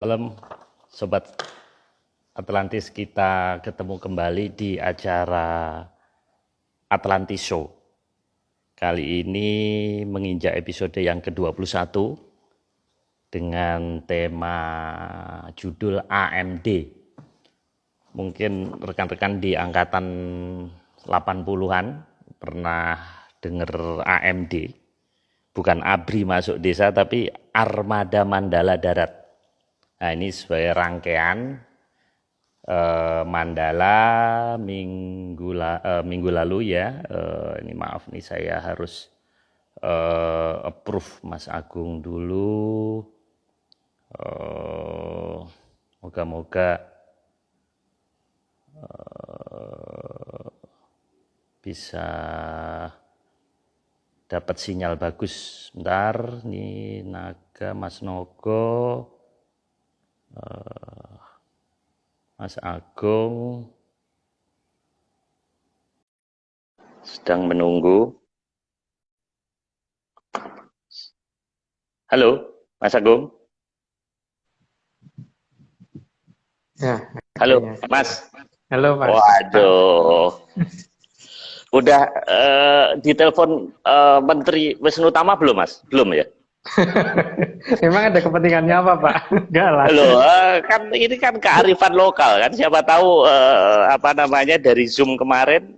Malam, Sobat Atlantis, kita ketemu kembali di acara Atlantis Show. Kali ini menginjak episode yang ke-21 dengan tema judul AMD. Mungkin rekan-rekan di angkatan 80-an pernah dengar AMD. Bukan ABRI masuk desa, tapi Armada Mandala Darat. Nah, ini sebagai rangkaian Mandala minggu lalu ya. Ini maaf nih, saya harus approve Mas Agung dulu. Moga-moga bisa dapat sinyal bagus. Bentar, nih Naga, Mas Nogo, Mas Agung sedang menunggu. Halo, Mas Agung. Ya, Halo, akhirnya. Mas. Halo, Mas. Waduh. Udah ditelepon Menteri Wisnu Tama belum, Mas? Belum ya? Emang ada kepentingannya apa, Pak? Enggak lah. Loh, kan ini kan kearifan lokal kan. Siapa tahu dari Zoom kemarin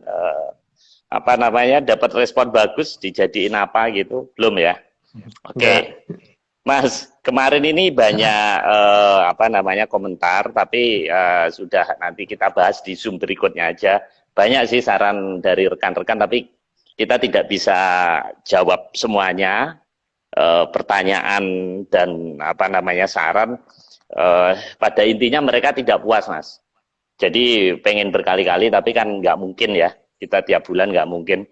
dapat respon bagus, dijadiin apa gitu. Belum ya? Oke. Mas, kemarin ini banyak komentar, tapi sudah nanti kita bahas di Zoom berikutnya aja. Banyak sih saran dari rekan-rekan, tapi kita tidak bisa jawab semuanya. Pertanyaan dan saran. Pada intinya mereka tidak puas, Mas. Jadi pengen berkali-kali, tapi kan nggak mungkin ya. Kita tiap bulan nggak mungkin.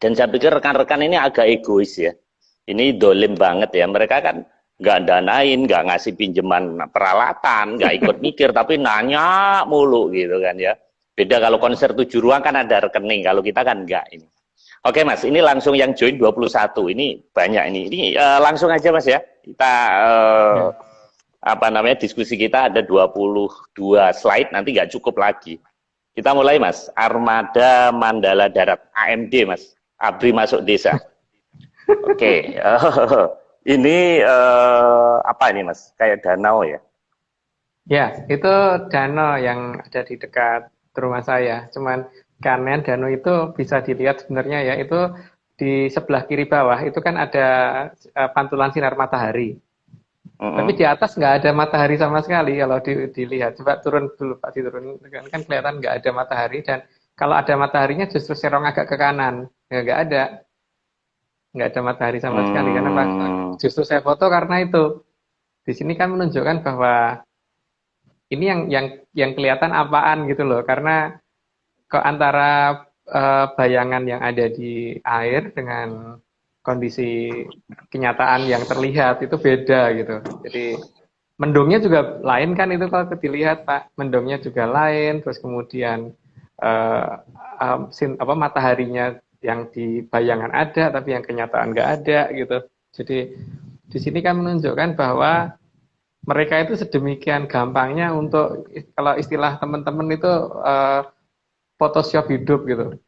Dan saya pikir rekan-rekan ini agak egois ya. Ini dolim banget ya. Mereka kan nggak danain, nggak ngasih pinjaman peralatan, nggak ikut mikir, tapi nanya mulu gitu kan ya. Beda kalau konser 7 ruang kan ada rekening, kalau kita kan nggak ini. Oke Mas, ini langsung yang join 21, ini banyak ini. Ini langsung aja Mas ya. Kita diskusi kita ada 22 slide, nanti nggak cukup lagi. Kita mulai Mas, Armada Mandala Darat, AMD Mas, ABRI masuk desa. Oke, ini apa ini Mas? Kayak danau ya? Ya, itu danau yang ada di dekat rumah saya. Cuman karena danau itu bisa dilihat sebenarnya ya, itu di sebelah kiri bawah itu kan ada pantulan sinar matahari. Tapi di atas nggak ada matahari sama sekali kalau dilihat. Coba turun dulu Pak, diturun kan kelihatan nggak ada matahari, dan kalau ada mataharinya justru serong agak ke kanan. Ya, nggak ada matahari sama sekali. Karena justru saya foto karena itu. Di sini kan menunjukkan bahwa ini yang kelihatan apaan gitu loh. Karena kok antara bayangan yang ada di air dengan kondisi kenyataan yang terlihat itu beda gitu. Jadi mendungnya juga lain kan itu kalau dilihat Pak. Mendungnya juga lain, terus kemudian mataharinya yang di bayangan ada tapi yang kenyataan nggak ada gitu. Jadi di sini kan menunjukkan bahwa mereka itu sedemikian gampangnya untuk, kalau istilah teman-teman itu Photoshop hidup gitu.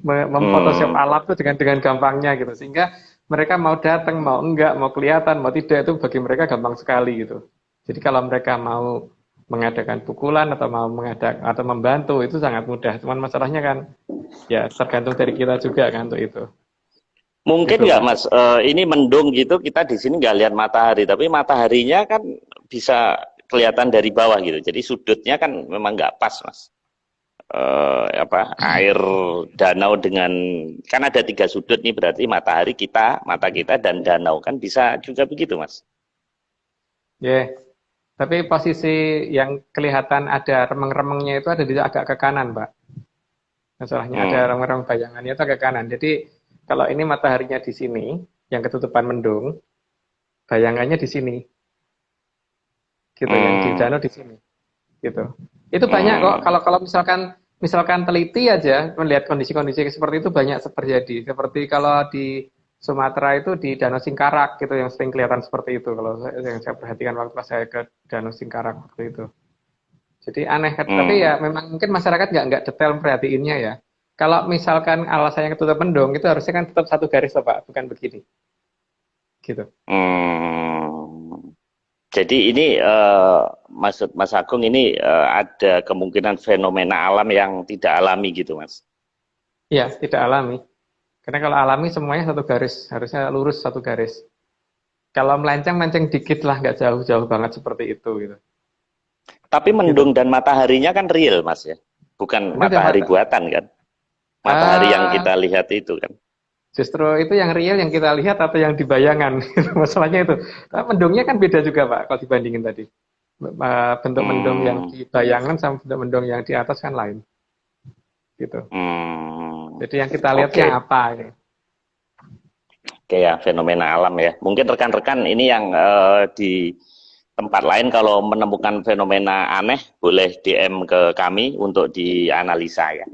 Memphotoshop alat itu dengan gampangnya gitu, sehingga mereka mau datang, mau enggak, mau kelihatan, mau tidak, itu bagi mereka gampang sekali gitu. Jadi kalau mereka mau mengadakan pukulan atau mau mengadakan atau membantu itu sangat mudah. Cuman masalahnya kan ya tergantung dari kita juga kan untuk itu. Mungkin Gitu, nggak Pak. Mas, ini mendung gitu, kita di sini nggak lihat matahari, tapi mataharinya kan bisa kelihatan dari bawah gitu. Jadi sudutnya kan memang nggak pas Mas. Air danau dengan, kan ada 3 sudut nih, berarti matahari kita, mata kita, dan danau kan bisa juga begitu Mas. Ya, tapi posisi yang kelihatan ada remeng-remengnya itu ada di agak ke kanan, Pak. Masalahnya ada remeng-remeng bayangannya itu agak kanan. Jadi kalau ini mataharinya di sini, yang ketutupan mendung, bayangannya di sini, gitu. Yang di danau di sini, gitu. Itu banyak kok. Kalau misalkan teliti aja melihat kondisi-kondisi seperti itu banyak terjadi. Seperti kalau di Sumatera itu di Danau Singkarak gitu yang sering kelihatan seperti itu kalau yang saya perhatikan waktu pas saya ke Danau Singkarak waktu itu. Jadi aneh kan, tapi ya memang mungkin masyarakat nggak detail perhatiinnya ya. Kalau misalkan alasannya ketutup mendung itu harusnya kan tetap satu garis loh Pak, bukan begini. Gitu. Hmm. Jadi ini maksud Mas Agung ini ada kemungkinan fenomena alam yang tidak alami gitu, Mas. Iya, tidak alami. Karena kalau alami semuanya satu garis, harusnya lurus satu garis. Kalau melenceng dikit lah, nggak jauh-jauh banget seperti itu gitu. Tapi Gitu. mendung dan mataharinya kan real, Mas ya. Bukan Itu udah matahari buatan kan. Matahari yang kita lihat itu kan. justru itu yang real yang kita lihat atau yang dibayangkan. Masalahnya itu. Tapi mendungnya kan beda juga Pak, kalau dibandingin tadi. Bentuk mendung yang Hmm. dibayangkan sama bentuk mendung yang di atas kan lain. Gitu. Hmm. Jadi yang kita lihat yang Oke. apa? Gitu. Oke ya, fenomena alam ya. Mungkin rekan-rekan ini yang di tempat lain kalau menemukan fenomena aneh boleh DM ke kami untuk dianalisa ya.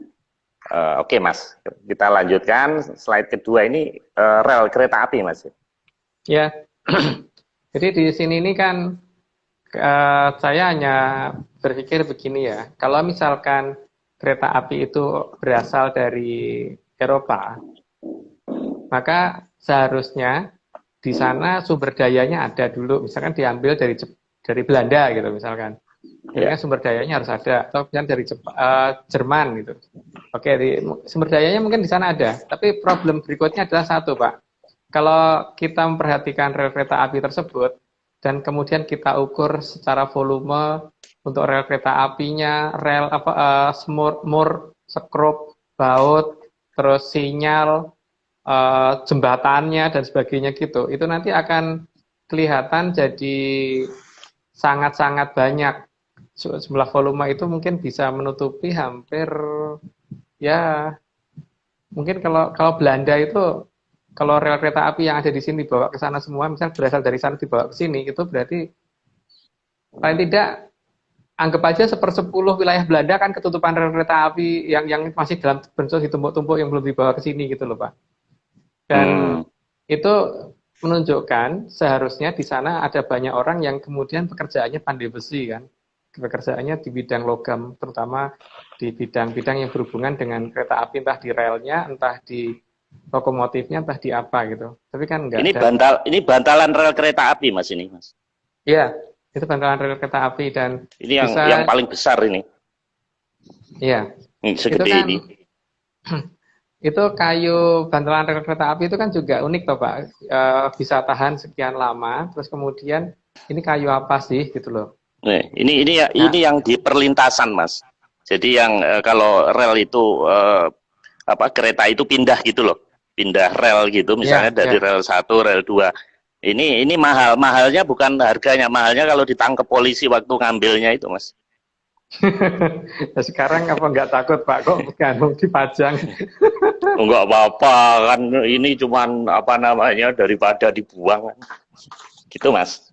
Oke Mas, kita lanjutkan slide kedua ini rel kereta api Mas. Ya, jadi di sini ini kan saya hanya berpikir begini ya. Kalau misalkan kereta api itu berasal dari Eropa, maka seharusnya di sana sumber dayanya ada dulu, misalkan diambil dari Belanda gitu misalkan. Jadi Ya. kan sumber dayanya harus ada, atau misalkan dari Jerman gitu. Oke, sumber dayanya mungkin di sana ada, tapi problem berikutnya adalah satu, Pak. Kalau kita memperhatikan rel kereta api tersebut dan kemudian kita ukur secara volume untuk rel kereta apinya, rel apa mur, skrup, baut, terus sinyal, jembatannya dan sebagainya gitu, itu nanti akan kelihatan jadi sangat-sangat banyak. Jumlah volume itu mungkin bisa menutupi hampir ya mungkin kalau kalau Belanda itu kalau rel kereta api yang ada di sini dibawa ke sana semua, misal berasal dari sana dibawa ke sini, itu berarti paling tidak anggap aja 1/10 wilayah Belanda kan ketutupan rel kereta api yang masih dalam bentuk ditumpuk-tumpuk yang belum dibawa ke sini gitu loh Pak. Dan Hmm. itu menunjukkan seharusnya di sana ada banyak orang yang kemudian pekerjaannya pandai besi kan. Pekerjaannya di bidang logam, terutama di bidang-bidang yang berhubungan dengan kereta api, entah di relnya, entah di lokomotifnya, entah di apa gitu. Tapi kan enggak. Dan Ini bantalan rel kereta api Mas ini Mas. ya, itu bantalan rel kereta api dan Ini yang bisa, paling besar ini. ya, itu Segede kan ini. itu kayu bantalan rel kereta api itu kan juga unik toh Pak. Bisa tahan sekian lama, terus kemudian ini kayu apa sih gitu loh. Nih, Nah, ini yang di perlintasan Mas. Jadi yang kalau rel itu kereta itu pindah gitu loh. Pindah rel gitu misalnya ya, dari ya. rel 1, rel 2. Ini mahal. Mahalnya bukan harganya, mahalnya kalau ditangkap polisi waktu ngambilnya itu, Mas. Nah, sekarang apa nggak takut Pak? Kok bukan dipajang? Enggak apa-apa kan ini cuman apa namanya daripada dibuang. Gitu, Mas.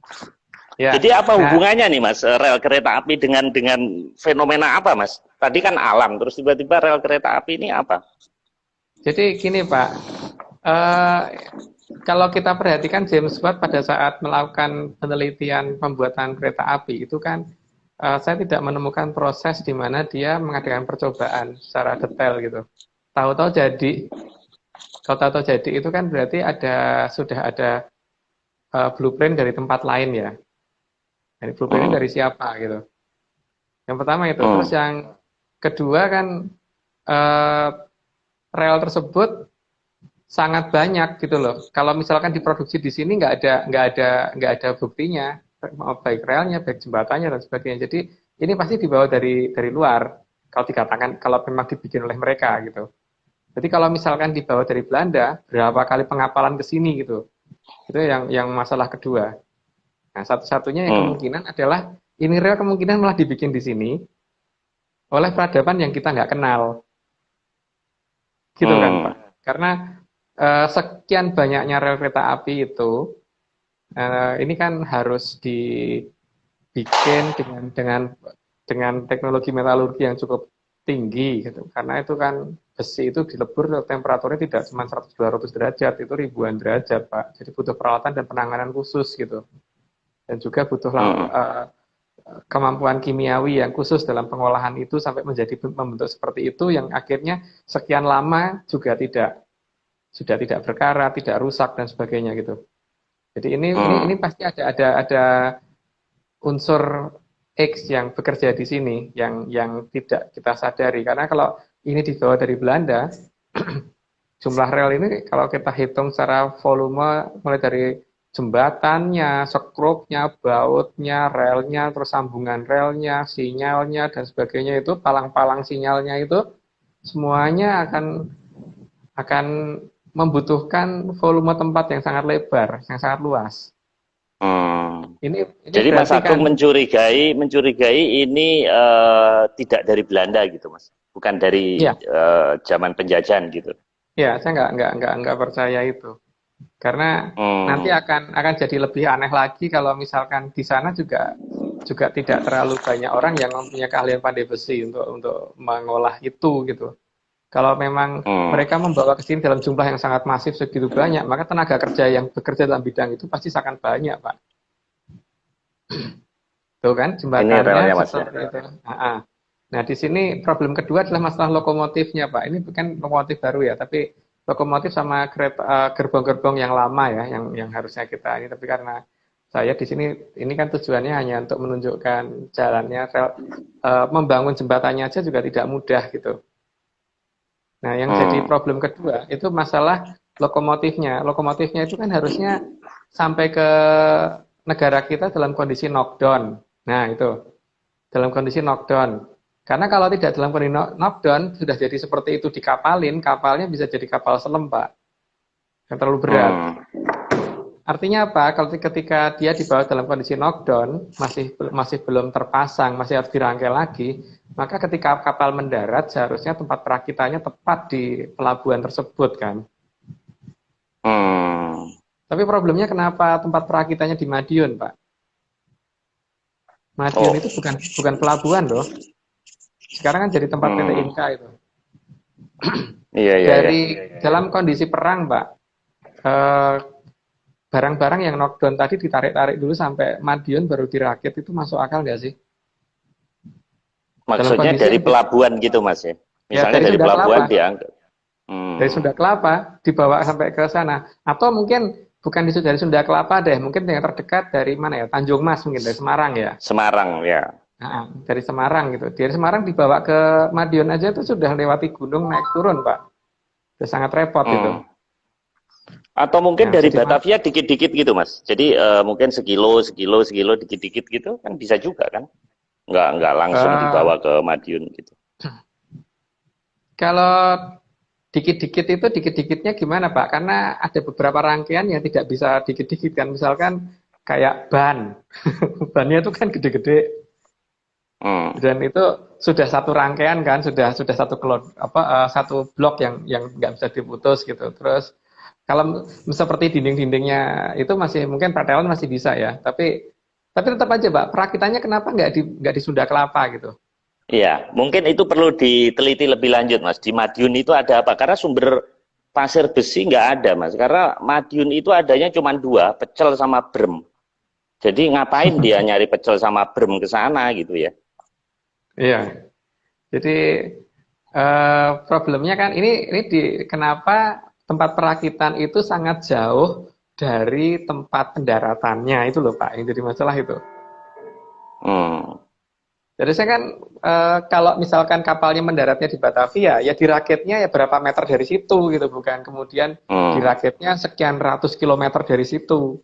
Ya, Jadi apa nah, hubungannya nih Mas rel kereta api dengan fenomena apa Mas? Tadi kan alam terus tiba-tiba rel kereta api ini apa? jadi gini Pak, eh, kalau kita perhatikan James Watt pada saat melakukan penelitian pembuatan kereta api itu kan saya tidak menemukan proses di mana dia mengadakan percobaan secara detail gitu. Tahu-tahu jadi, kalau tahu-tahu jadi itu kan berarti sudah ada blueprint dari tempat lain ya. Dari blueprint Hmm, dari siapa gitu. Yang pertama itu. Terus hmm, yang kedua kan eh, rel tersebut sangat banyak gitu loh. Kalau misalkan diproduksi di sini nggak ada buktinya, baik relnya, baik jembatannya dan sebagainya. Jadi ini pasti dibawa dari luar. Kalau dikatakan kalau memang dibikin oleh mereka gitu. Jadi kalau misalkan dibawa dari Belanda, berapa kali pengapalan ke sini gitu. Itu yang masalah kedua. Nah, satu-satunya yang hmm, kemungkinan adalah ini rel kemungkinan malah dibikin di sini oleh peradaban yang kita nggak kenal. Gitu kan, Pak. hmm, Karena sekian banyaknya rel kereta api itu ini kan harus dibikin dengan teknologi metalurgi yang cukup tinggi gitu. Karena itu kan besi itu dilebur temperaturnya tidak cuma 100-200 derajat, itu ribuan derajat, Pak. Jadi butuh peralatan dan penanganan khusus gitu. Dan juga butuh kemampuan kimiawi yang khusus dalam pengolahan itu sampai menjadi membentuk seperti itu yang akhirnya sekian lama juga sudah tidak berkarat, tidak rusak dan sebagainya gitu. Jadi ini pasti ada unsur X yang bekerja di sini yang tidak kita sadari, karena kalau ini dibawa dari Belanda jumlah rel ini kalau kita hitung secara volume mulai dari jembatannya, skrupnya, bautnya, relnya, terus sambungan relnya, sinyalnya dan sebagainya, itu palang-palang sinyalnya itu semuanya akan membutuhkan volume tempat yang sangat lebar, yang sangat luas. Ini jadi Mas Agung kan mencurigai ini tidak dari Belanda gitu, Mas, bukan dari zaman penjajahan gitu. Ya, saya nggak percaya itu, karena nanti akan jadi lebih aneh lagi kalau misalkan di sana juga tidak terlalu banyak orang yang mempunyai keahlian pandai besi untuk mengolah itu gitu. Kalau memang mereka membawa ke sini dalam jumlah yang sangat masif segitu banyak, maka tenaga kerja yang bekerja dalam bidang itu pasti sangat banyak, Pak. Tuh kan, jembatannya seperti itu. Nah, di sini problem kedua adalah masalah lokomotifnya, Pak. Ini bukan lokomotif baru ya, tapi lokomotif sama gerbong-gerbong yang lama ya, yang harusnya kita ini. Tapi karena saya di sini, ini kan tujuannya hanya untuk menunjukkan jalannya, membangun jembatannya aja juga tidak mudah gitu. Nah, yang jadi problem kedua itu masalah lokomotifnya. Lokomotifnya itu kan harusnya sampai ke negara kita dalam kondisi knockdown. Nah, itu dalam kondisi knockdown. Karena kalau tidak dalam kondisi knockdown, sudah jadi seperti itu dikapalin, kapalnya bisa jadi kapal selam, Pak. Yang terlalu berat. Artinya apa? Kalau ketika dia dibawa dalam kondisi knockdown, masih belum terpasang, masih harus dirangkai lagi, maka ketika kapal mendarat, seharusnya tempat perakitannya tepat di pelabuhan tersebut, kan? Tapi problemnya kenapa tempat perakitannya di Madiun, Pak? Madiun itu bukan pelabuhan loh. Sekarang kan jadi tempat PT Inka itu. Dalam kondisi perang, Pak, barang-barang yang knockdown tadi ditarik-tarik dulu sampai Madiun baru dirakit, itu masuk akal nggak sih? Maksudnya dari pelabuhan gitu, Mas ya? Misalnya dari pelabuhan diangkat. Dari Sunda Kelapa dibawa sampai ke sana. Atau mungkin bukan dari Sunda Kelapa deh, mungkin yang terdekat dari mana ya? Tanjung Mas mungkin, dari Semarang ya? Semarang, ya. Nah, dari Semarang gitu. Dari Semarang dibawa ke Madiun aja itu sudah lewati gunung naik turun, Pak. Itu sangat repot gitu. Atau mungkin dari Batavia dikit-dikit gitu, Mas. Jadi mungkin sekilo dikit-dikit gitu kan bisa juga kan? Nggak langsung dibawa ke Madiun gitu. Kalau dikit-dikit itu dikit-dikitnya gimana, Pak? Karena ada beberapa rangkaian yang tidak bisa dikit-dikit kan. Misalkan kayak ban. Bannya itu kan gede-gede. Dan itu sudah satu rangkaian kan, sudah satu blok yang nggak bisa diputus gitu. Terus kalau seperti dinding-dindingnya itu masih mungkin pretelan masih bisa ya, tapi tetap aja, Pak, perakitannya kenapa nggak di Sunda Kelapa gitu? Iya, mungkin itu perlu diteliti lebih lanjut, Mas. Di Madiun itu ada apa? Karena sumber pasir besi nggak ada, Mas. Karena Madiun itu adanya cuma dua, pecel sama brem. Jadi ngapain dia nyari pecel sama brem ke sana gitu ya? Iya. Jadi problemnya kan ini kenapa tempat perakitan itu sangat jauh dari tempat pendaratannya itu loh, Pak, yang jadi masalah itu. Jadi saya kan kalau misalkan kapalnya mendaratnya di Batavia, ya dirakitnya ya berapa meter dari situ gitu, bukan kemudian dirakitnya sekian ratus kilometer dari situ,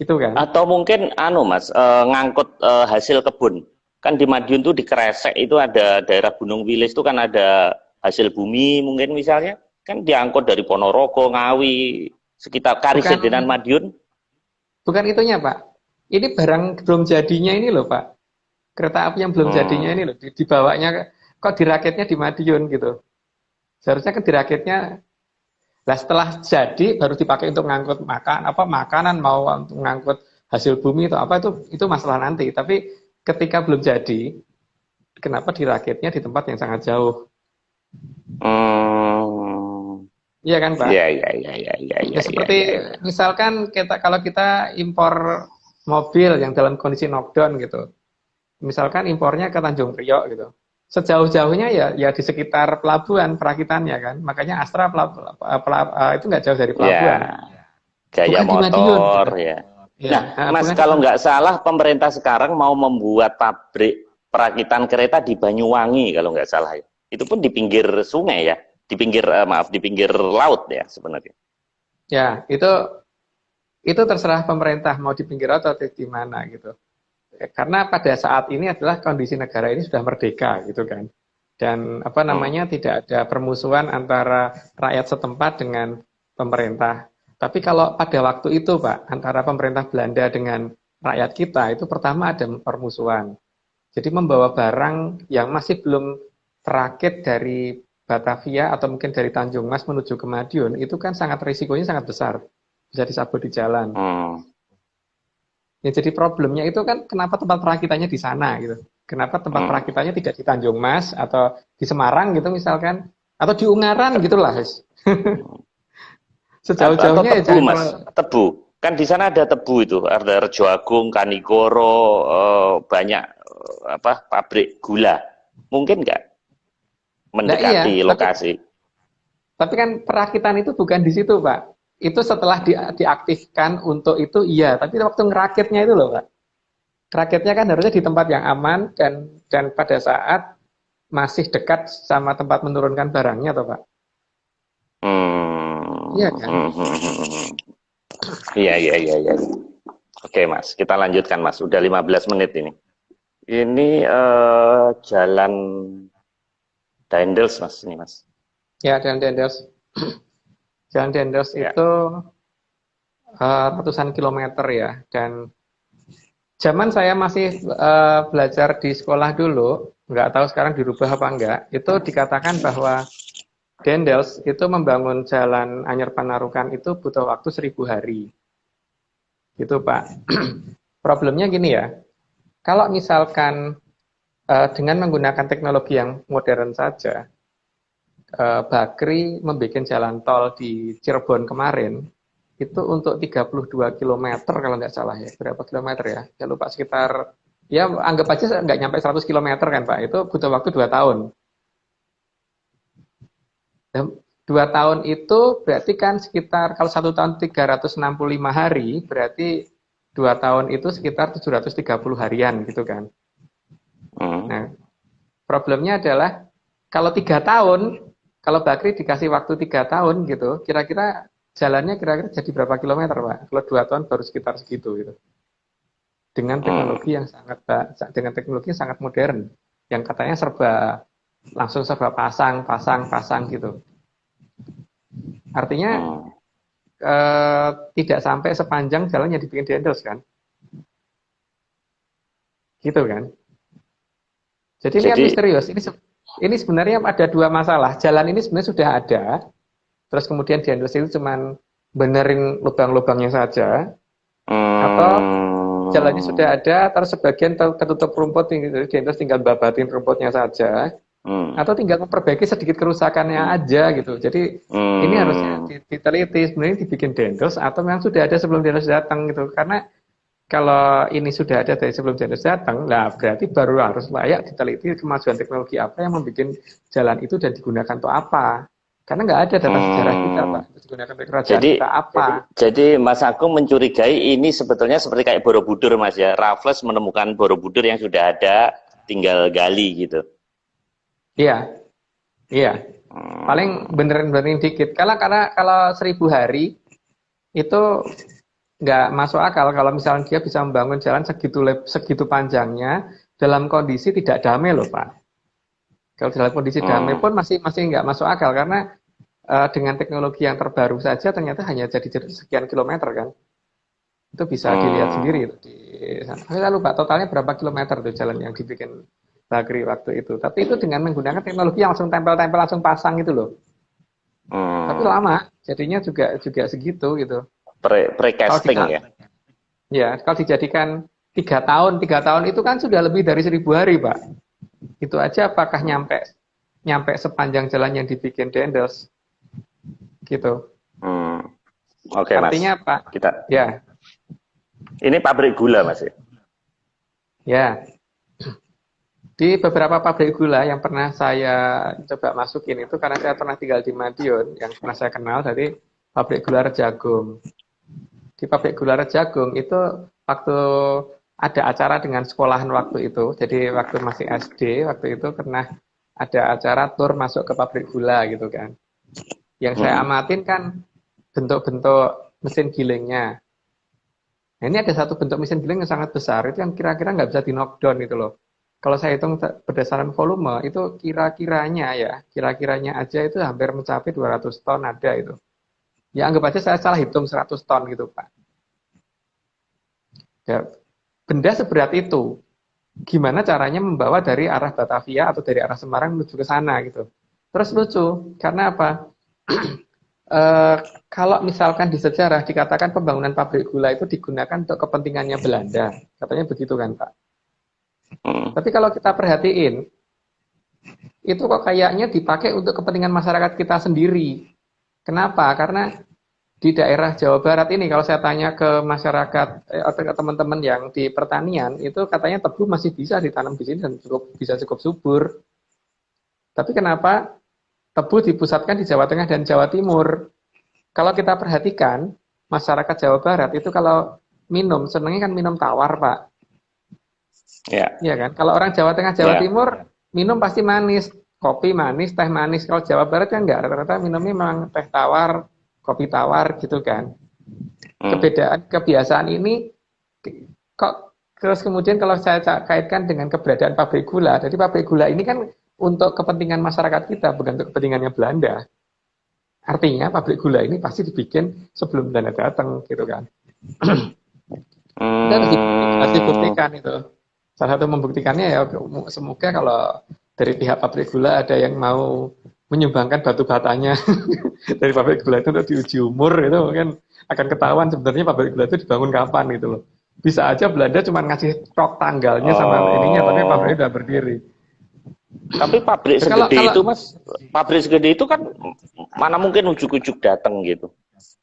gitu kan? Atau mungkin Mas, ngangkut hasil kebun. Kan di Madiun tuh di Kresek itu ada daerah Gunung Wilis itu kan ada hasil bumi mungkin misalnya, kan diangkut dari Ponorogo, Ngawi, sekitar Karisedenan Madiun. Bukan itunya, Pak. Ini barang belum jadinya ini loh, Pak. Kereta api yang belum jadinya ini loh, dibawanya kok dirakitnya di Madiun gitu. Seharusnya kan dirakitnya, lah setelah jadi baru dipakai untuk ngangkut makanan, mau untuk ngangkut hasil bumi atau apa, itu masalah nanti. Tapi ketika belum jadi, kenapa dirakitnya di tempat yang sangat jauh. Hmm. Iya kan, Pak? Ya, ya, ya, ya, ya, Ya ya, ya, seperti ya, ya. misalkan kalau kita impor mobil yang dalam kondisi knockdown gitu. Misalkan impornya ke Tanjung Priok gitu. Sejauh-jauhnya ya di sekitar pelabuhan perakitannya kan. Makanya Astra itu nggak jauh dari Ya, pelabuhan. gaya Bukan di Madiun motor gitu. ya. Ya, Nah, Mas, bukan di kalau nggak salah pemerintah sekarang mau membuat pabrik perakitan kereta di Banyuwangi kalau nggak salah ya. Itu pun di pinggir sungai ya, di pinggir maaf di pinggir laut ya sebenarnya. ya, itu terserah pemerintah mau di pinggir laut atau di mana gitu. Karena pada saat ini adalah kondisi negara ini sudah merdeka gitu kan. Dan apa Hmm. namanya tidak ada permusuhan antara rakyat setempat dengan pemerintah. Tapi kalau pada waktu itu Pak, antara pemerintah Belanda dengan rakyat kita itu pertama ada permusuhan. Jadi membawa barang yang masih belum terakit dari Batavia atau mungkin dari Tanjung Mas menuju ke Madiun itu kan sangat risikonya sangat besar. Bisa disabot di jalan. Hmm. Ya jadi problemnya itu kan kenapa tempat perakitannya di sana gitu. Kenapa tempat Hmm. perakitannya tidak di Tanjung Mas atau di Semarang gitu misalkan atau di Ungaran gitulah. Atau Sejauh-jauhnya ya tebu, jangan Mas, tebu. Kan di sana ada tebu itu, ada Rejo Agung, Kanigoro, banyak apa pabrik gula. Mungkin nggak Nah iya, mendekati lokasi? tapi kan perakitan itu bukan di situ, Pak. Itu setelah diaktifkan untuk itu iya, tapi waktu ngerakitnya itu loh, Pak. Rakitnya kan harusnya di tempat yang aman dan pada saat masih dekat sama tempat menurunkan barangnya, toh, Pak. Iya Hmm. kan? Hmm, hmm, hmm, hmm. Iya, iya, iya, iya. Oke, Mas, kita lanjutkan, Mas. Udah 15 menit ini. Ini jalan Dendels, Mas, ini, Mas. Ya, dan Dendels. Jalan Dendels Ya. itu ratusan kilometer ya. Dan zaman saya masih belajar di sekolah dulu, nggak tahu sekarang dirubah apa enggak, itu dikatakan bahwa Dendels itu membangun jalan Anyar Panarukan itu butuh waktu 1000 hari. Gitu, Pak. Problemnya gini ya, kalau misalkan dengan menggunakan teknologi yang modern saja, Bakri membuat jalan tol di Cirebon kemarin, itu untuk 32 kilometer kalau nggak salah ya. Berapa kilometer ya? Saya lupa sekitar, ya anggap aja nggak nyampe 100 kilometer kan Pak. Itu butuh waktu 2 tahun. Dan 2 tahun itu berarti kan sekitar, kalau 1 tahun 365 hari, berarti 2 tahun itu sekitar 730 harian gitu kan. Hmm. Nah, problemnya adalah kalau 3 tahun, kalau Bakri dikasih waktu 3 tahun gitu, kira-kira jalannya kira-kira jadi berapa kilometer, Pak? Kalau 2 tahun baru sekitar segitu gitu. Dengan Hmm. teknologi yang sangat modern, yang katanya langsung serba pasang gitu. Artinya Hmm. tidak sampai sepanjang jalan yang dibikin Dendels kan, gitu kan? Jadi ini kan Jadi, misterius. Ini sebenarnya ada dua masalah. Jalan ini sebenarnya sudah ada, terus kemudian Dendels itu cuman benerin lubang-lubangnya saja, atau jalannya hmm. sudah ada, terus sebagian ketutup rumput, Dendels tinggal babatin rumputnya saja, Hmm. atau tinggal memperbaiki sedikit kerusakannya aja gitu. Jadi ini harusnya Hmm. diteliti sebenarnya dibikin Dendels atau memang sudah ada sebelum Dendels datang gitu. Karena kalau ini sudah ada dari sebelum Dendels datang, nah berarti baru harus layak diteliti kemajuan teknologi apa yang membuat jalan itu dan digunakan untuk apa. Karena nggak ada data sejarah kita, Hmm. Pak. Digunakan untuk kerajaan Jadi, kita apa. Mas Agung mencurigai ini sebetulnya seperti kayak Borobudur, Mas ya. Raffles menemukan Borobudur yang sudah ada, tinggal gali gitu. Iya, iya. Paling Hmm. benerin dikit. Karena kalau 1000 hari itu nggak masuk akal kalau misalnya dia bisa membangun jalan segitu panjangnya dalam kondisi tidak damai loh Pak. Kalau dalam kondisi damai Hmm. pun masih nggak masuk akal karena dengan teknologi yang terbaru saja ternyata hanya jadi sekian kilometer kan. Itu bisa dilihat sendiri Hmm. itu di sana. Saya lupa totalnya berapa kilometer tuh jalan yang dibikin Bagri waktu itu. Tapi itu dengan menggunakan teknologi yang langsung tempel-tempel langsung pasang gitu loh. Tapi Hmm. lama, jadinya juga segitu gitu. Kalau Precasting dika, ya. ya kalau dijadikan 3 tahun itu kan sudah lebih dari 1000 hari Pak. Itu aja apakah nyampe sepanjang jalan yang dibikin Dendels gitu. Oke, Mas. Artinya apa? Kita Ya, ini pabrik gula, Mas. ya. Di beberapa pabrik gula yang pernah saya coba masukin itu karena saya pernah tinggal di Madiun, yang pernah saya kenal dari pabrik gula Rejagung. Di pabrik gula Rejagung itu waktu ada acara dengan sekolahan waktu itu, jadi waktu masih SD, waktu itu pernah ada acara tur masuk ke pabrik gula gitu kan. Yang saya amatin kan bentuk-bentuk mesin gilingnya. Nah, ini ada satu bentuk mesin giling yang sangat besar, itu yang kira-kira nggak bisa di knockdown gitu loh. Kalau saya hitung berdasarkan volume, itu kira-kiranya aja itu hampir mencapai 200 ton ada itu. Ya anggap aja saya salah hitung 100 ton gitu Pak. Ya, benda seberat itu, gimana caranya membawa dari arah Batavia atau dari arah Semarang menuju ke sana gitu. Terus lucu, karena apa? Kalau misalkan di sejarah dikatakan pembangunan pabrik gula itu digunakan untuk kepentingannya Belanda, katanya begitu kan Pak. Tapi kalau kita perhatiin, itu kok kayaknya dipakai untuk kepentingan masyarakat kita sendiri. Kenapa? Karena di daerah Jawa Barat ini, kalau saya tanya ke masyarakat atau ke teman-teman yang di pertanian, itu katanya tebu masih bisa ditanam di sini dan bisa cukup subur. Tapi kenapa tebu dipusatkan di Jawa Tengah dan Jawa Timur? Kalau kita perhatikan, masyarakat Jawa Barat itu kalau minum, senangnya kan minum tawar, Pak. Iya kan? Kalau orang Jawa Tengah, Jawa Timur, minum pasti manis. Kopi manis, teh manis. Kalau Jawa Barat kan enggak. Rata-rata minumnya memang teh tawar, kopi tawar gitu kan. Kebiasaan ini, kok terus kemudian kalau saya kaitkan dengan keberadaan pabrik gula. Jadi pabrik gula ini kan untuk kepentingan masyarakat kita, bukan untuk kepentingannya Belanda. Artinya pabrik gula ini pasti dibikin sebelum Belanda datang gitu kan. Kita harus dibuktikan itu. Salah satu membuktikannya ya semoga kalau dari pihak pabrik gula ada yang mau menyumbangkan batu batanya dari pabrik gula itu untuk diuji umur itu kan akan ketahuan sebenarnya pabrik gula itu dibangun kapan gitu loh. Bisa aja Belanda cuma ngasih stok tanggalnya sama ininya tapi pabriknya udah berdiri. Tapi pabrik segede itu Mas, pabrik segede itu kan mana mungkin ujuk-ujuk datang gitu.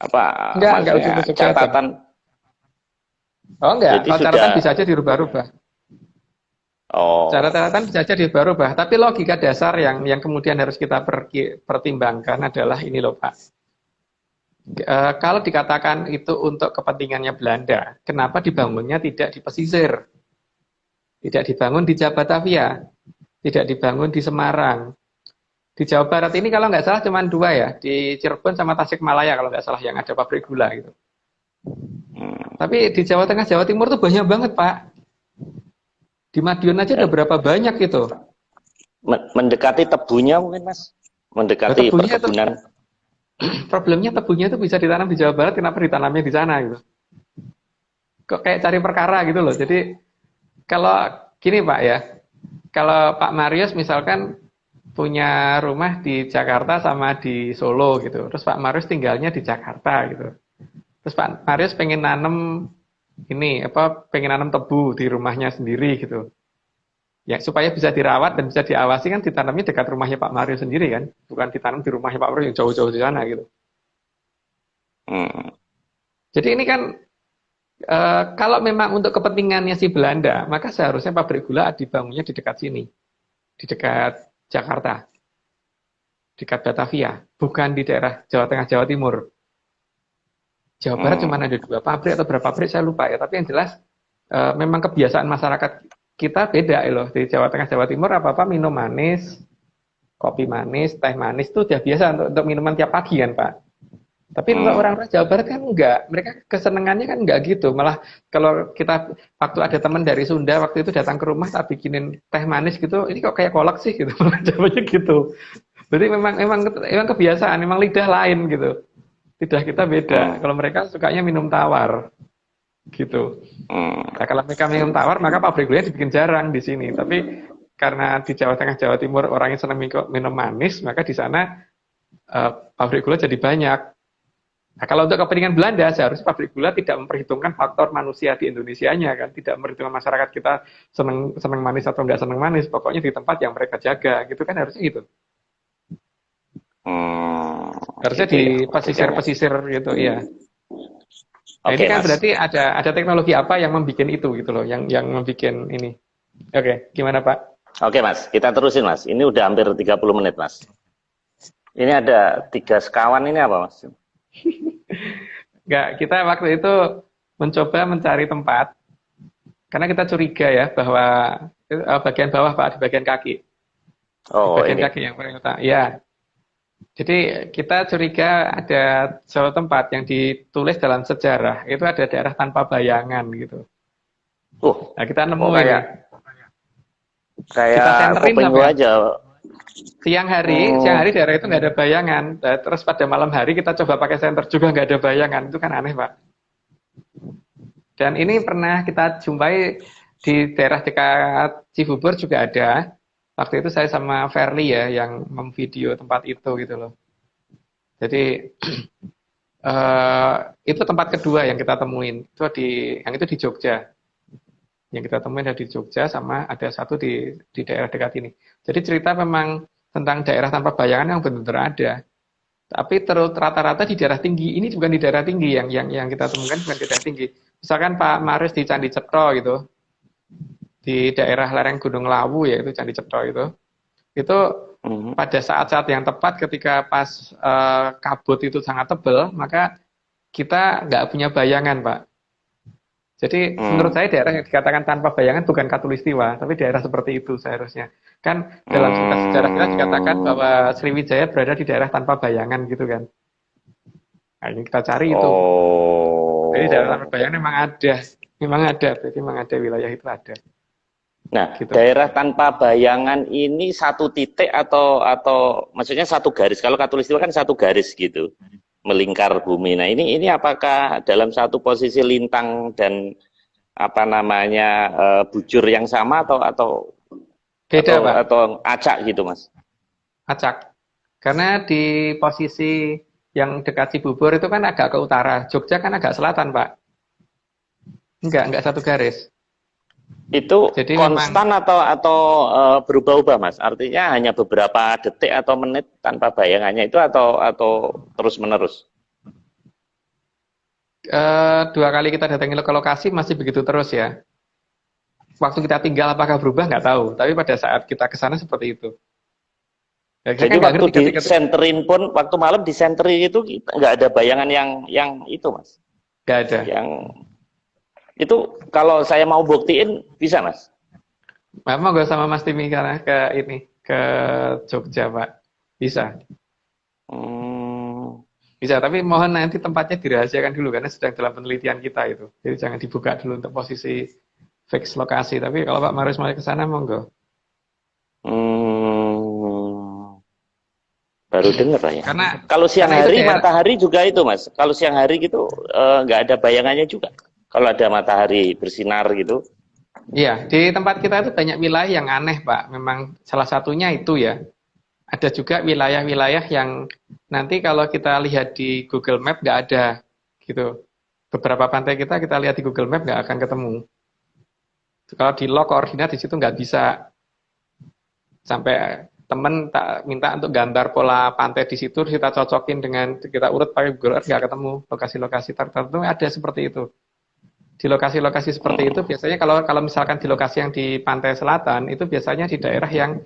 Apa enggak ujuk-ujuk catatan. Oh enggak, kalau catatan bisa aja dirubah-rubah. Catatan bisa saja dirubah, tapi logika dasar yang kemudian harus kita pertimbangkan adalah ini loh Pak. Kalau dikatakan itu untuk kepentingannya Belanda, kenapa dibangunnya tidak di pesisir? Tidak dibangun di Batavia, tidak dibangun di Semarang. Di Jawa Barat ini kalau nggak salah cuma 2 ya, di Cirebon sama Tasikmalaya kalau nggak salah yang ada pabrik gula gitu. Tapi di Jawa Tengah, Jawa Timur tuh banyak banget Pak. Di Madiun aja udah berapa banyak gitu. Mendekati tebunya mungkin Mas? Mendekati perkebunan. Problemnya tebunya itu bisa ditanam di Jawa Barat, kenapa ditanamnya di sana gitu. Kok kayak cari perkara gitu loh. Jadi kalau gini Pak ya, kalau Pak Marius misalkan punya rumah di Jakarta sama di Solo gitu. Terus Pak Marius tinggalnya di Jakarta gitu. Terus Pak Marius pengen nanam pengen nanam tebu di rumahnya sendiri gitu. Ya supaya bisa dirawat dan bisa diawasi kan ditanamnya dekat rumahnya Pak Mario sendiri kan, bukan ditanam di rumahnya Pak Mario yang jauh-jauh di sana gitu. Jadi ini kan kalau memang untuk kepentingannya si Belanda, maka seharusnya pabrik gula dibangunnya di dekat sini, di dekat Jakarta, dekat Batavia, bukan di daerah Jawa Tengah, Jawa Timur. Jawa Barat cuma ada 2 pabrik atau berapa pabrik saya lupa ya, tapi yang jelas memang kebiasaan masyarakat kita beda loh. Di Jawa Tengah, Jawa Timur apa-apa minum manis, kopi manis, teh manis itu udah biasa untuk minuman tiap pagi kan Pak. Tapi untuk orang-orang Jawa Barat kan enggak, mereka kesenangannya kan enggak gitu. Malah kalau kita waktu ada teman dari Sunda waktu itu datang ke rumah tak bikinin teh manis gitu, ini kok kayak kolak sih gitu, jawabnya gitu. Jadi memang kebiasaan, memang lidah lain gitu. Lidah kita beda. Kalau mereka sukanya minum tawar, gitu. Nah, kalau mereka minum tawar, maka pabrik gulanya dibikin jarang di sini. Tapi karena di Jawa Tengah, Jawa Timur orangnya senang minum manis, maka di sana pabrik gula jadi banyak. Nah, kalau untuk kepentingan Belanda, seharusnya pabrik gula tidak memperhitungkan faktor manusia di Indonesianya kan, tidak memperhitungkan masyarakat kita seneng seneng manis atau nggak seneng manis, pokoknya di tempat yang mereka jaga, gitu kan harusnya gitu. Harusnya Gitu di ya. Oke, Mas. pesisir-pesisir gitu, iya. Nah, ini Oke, kan Mas. berarti ada teknologi apa yang membuat itu gitu loh, yang membuat ini. Oke, gimana Pak? Oke, Mas. Kita terusin, Mas. Ini udah hampir 30 menit, Mas. Ini ada 3 sekawan ini apa, Mas? Nggak, kita waktu itu mencoba mencari tempat karena kita curiga ya bahwa bagian bawah Pak, di bagian kaki. Di Oh, bagian ini. kaki yang paling utama. Ya. Jadi kita curiga ada suatu tempat yang ditulis dalam sejarah, itu ada daerah tanpa bayangan gitu. Nah, kita nemu Oh ini. kayak Kita kayak senterin kuping gua sampai aja. siang hari daerah itu nggak ada bayangan. Nah, terus pada malam hari kita coba pakai senter juga nggak ada bayangan. Itu kan aneh, Pak. Dan ini pernah kita jumpai di daerah dekat Cibubur juga ada. Waktu itu saya sama Verly ya yang memvideo tempat itu gitu loh. Jadi itu tempat kedua yang kita temuin. Yang itu di Jogja. Yang kita temuin ada di Jogja sama ada satu di daerah dekat ini. Jadi cerita memang tentang daerah tanpa bayangan yang benar-benar ada. Tapi terus rata-rata di daerah tinggi. Ini bukan di daerah tinggi yang kita temukan bukan di daerah tinggi. Misalkan Pak Maris di Candi Cetro gitu, di daerah lereng Gunung Lawu ya itu Candi Cetro itu pada saat-saat yang tepat ketika pas kabut itu sangat tebal, maka kita nggak punya bayangan Pak. Jadi menurut saya daerah yang dikatakan tanpa bayangan bukan Katulistiwa, tapi daerah seperti itu seharusnya. Kan dalam sejarah kita dikatakan bahwa Sriwijaya berada di daerah tanpa bayangan gitu kan. Nah, ini kita cari itu. Jadi daerah tanpa bayangan memang ada, jadi memang ada wilayah itu ada. Nah, Gitu. daerah tanpa bayangan ini satu titik atau maksudnya satu garis. Kalau Katulistiwa kan satu garis gitu, melingkar bumi. Nah, ini apakah dalam satu posisi lintang dan apa namanya bujur yang sama atau Beda, Pak. atau acak gitu, Mas? Acak. Karena di posisi yang dekat Cibubur itu kan agak ke utara. Jogja kan agak selatan, Pak. Enggak satu garis. Itu Jadi konstan memang atau berubah-ubah, Mas? Artinya hanya beberapa detik atau menit tanpa bayangannya itu atau terus-menerus? 2 kali kita datangi ke lokasi masih begitu terus ya. Waktu kita tinggal apakah berubah nggak tahu. Tapi pada saat kita ke sana seperti itu. Ya, Jadi kan waktu ngerti di ketika senterin pun, waktu malam di senterin itu nggak ada bayangan yang itu, Mas. nggak ada. Yang itu kalau saya mau buktiin bisa, Mas. Memang gue sama Mas Timi karena ke Jogja, Pak. Bisa. Bisa, tapi mohon nanti tempatnya dirahasiakan dulu karena sedang dalam penelitian kita itu. Jadi jangan dibuka dulu untuk posisi fix lokasi. Tapi kalau Pak Marius mau ke sana, monggo. Baru dengar lah ya. Karena kalau siang karena hari matahari juga itu, Mas. Kalau siang hari gitu nggak ada bayangannya juga. Kalau ada matahari bersinar gitu. Iya, di tempat kita itu banyak wilayah yang aneh, Pak. Memang salah satunya itu ya. Ada juga wilayah-wilayah yang nanti kalau kita lihat di Google Map nggak ada gitu. Beberapa pantai kita lihat di Google Map nggak akan ketemu. Kalau di log koordinat di situ nggak bisa. Sampai temen tak minta untuk gambar pola pantai di situ, kita cocokin dengan kita urut pakai Google Earth nggak ketemu. Lokasi-lokasi tertentu ada seperti itu. Di lokasi-lokasi seperti itu biasanya kalau misalkan di lokasi yang di pantai selatan itu biasanya di daerah yang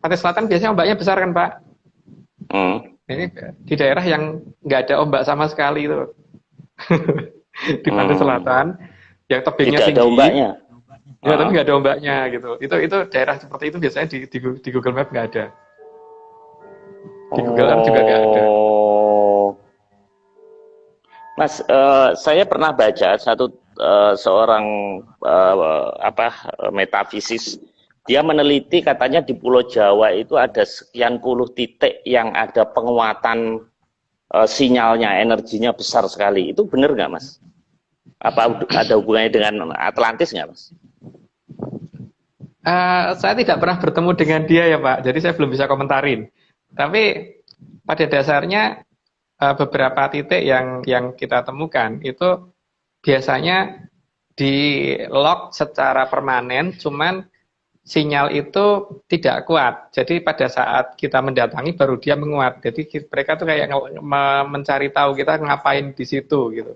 pantai selatan biasanya ombaknya besar kan Pak. Ini di daerah yang nggak ada ombak sama sekali itu. Di pantai selatan yang tebingnya tidak tinggi. ada ombaknya. Ya tapi nggak ada ombaknya gitu. Itu daerah seperti itu biasanya di Google Map nggak ada. Di Google Earth juga nggak ada. Mas, saya pernah baca seorang metafisis. Dia meneliti katanya di Pulau Jawa itu ada sekian puluh titik yang ada penguatan sinyalnya, energinya besar sekali. Itu benar nggak, Mas? Apa ada hubungannya dengan Atlantis nggak, Mas? Saya tidak pernah bertemu dengan dia ya Pak, jadi saya belum bisa komentarin. Tapi pada dasarnya beberapa titik yang kita temukan itu biasanya di lock secara permanen, cuman sinyal itu tidak kuat. Jadi pada saat kita mendatangi baru dia menguat. Jadi mereka tuh kayak mencari tahu kita ngapain di situ gitu.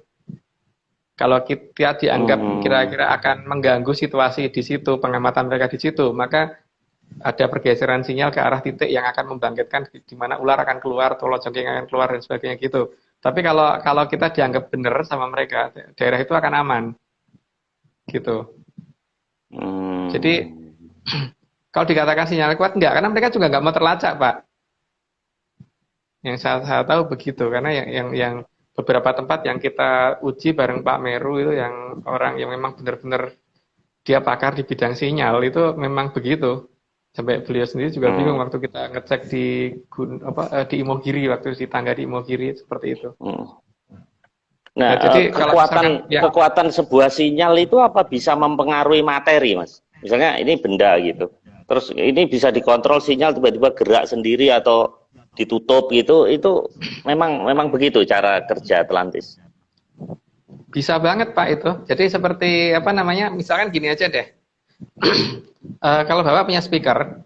Kalau kita dianggap kira-kira akan mengganggu situasi di situ, pengamatan mereka di situ, maka ada pergeseran sinyal ke arah titik yang akan membangkitkan di mana ular akan keluar, tolojengking akan keluar dan sebagainya gitu. Tapi kalau kita dianggap benar sama mereka, daerah itu akan aman, gitu. Jadi kalau dikatakan sinyal kuat enggak, karena mereka juga nggak mau terlacak, Pak. Yang saya tahu begitu, karena yang beberapa tempat yang kita uji bareng Pak Meru itu yang orang yang memang benar-benar dia pakar di bidang sinyal itu memang begitu. Sampai beliau sendiri juga bingung waktu kita ngecek di Imogiri, waktu di tangga di Imogiri seperti itu. Nah, jadi kekuatan sebuah sinyal itu apa bisa mempengaruhi materi, Mas? Misalnya ini benda gitu, terus ini bisa dikontrol sinyal tiba-tiba gerak sendiri atau ditutup gitu, itu memang begitu cara kerja Atlantis. Bisa banget Pak itu. Jadi seperti misalkan gini aja deh. Kalau Bapak punya speaker,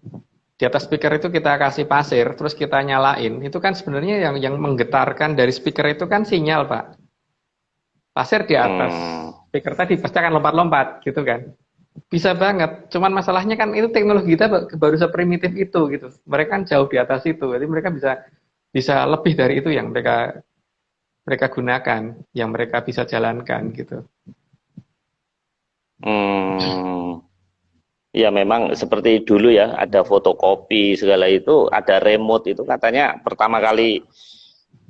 di atas speaker itu kita kasih pasir, terus kita nyalain, itu kan sebenarnya yang menggetarkan dari speaker itu kan sinyal Pak. Pasir di atas speaker tadi pasti akan lompat-lompat gitu kan. Bisa banget, cuman masalahnya kan itu teknologi kita baru seprimitif itu gitu. Mereka kan jauh di atas itu, jadi mereka bisa lebih dari itu yang mereka gunakan, yang mereka bisa jalankan gitu. Ya memang seperti dulu ya, ada fotokopi segala itu, ada remote itu katanya pertama kali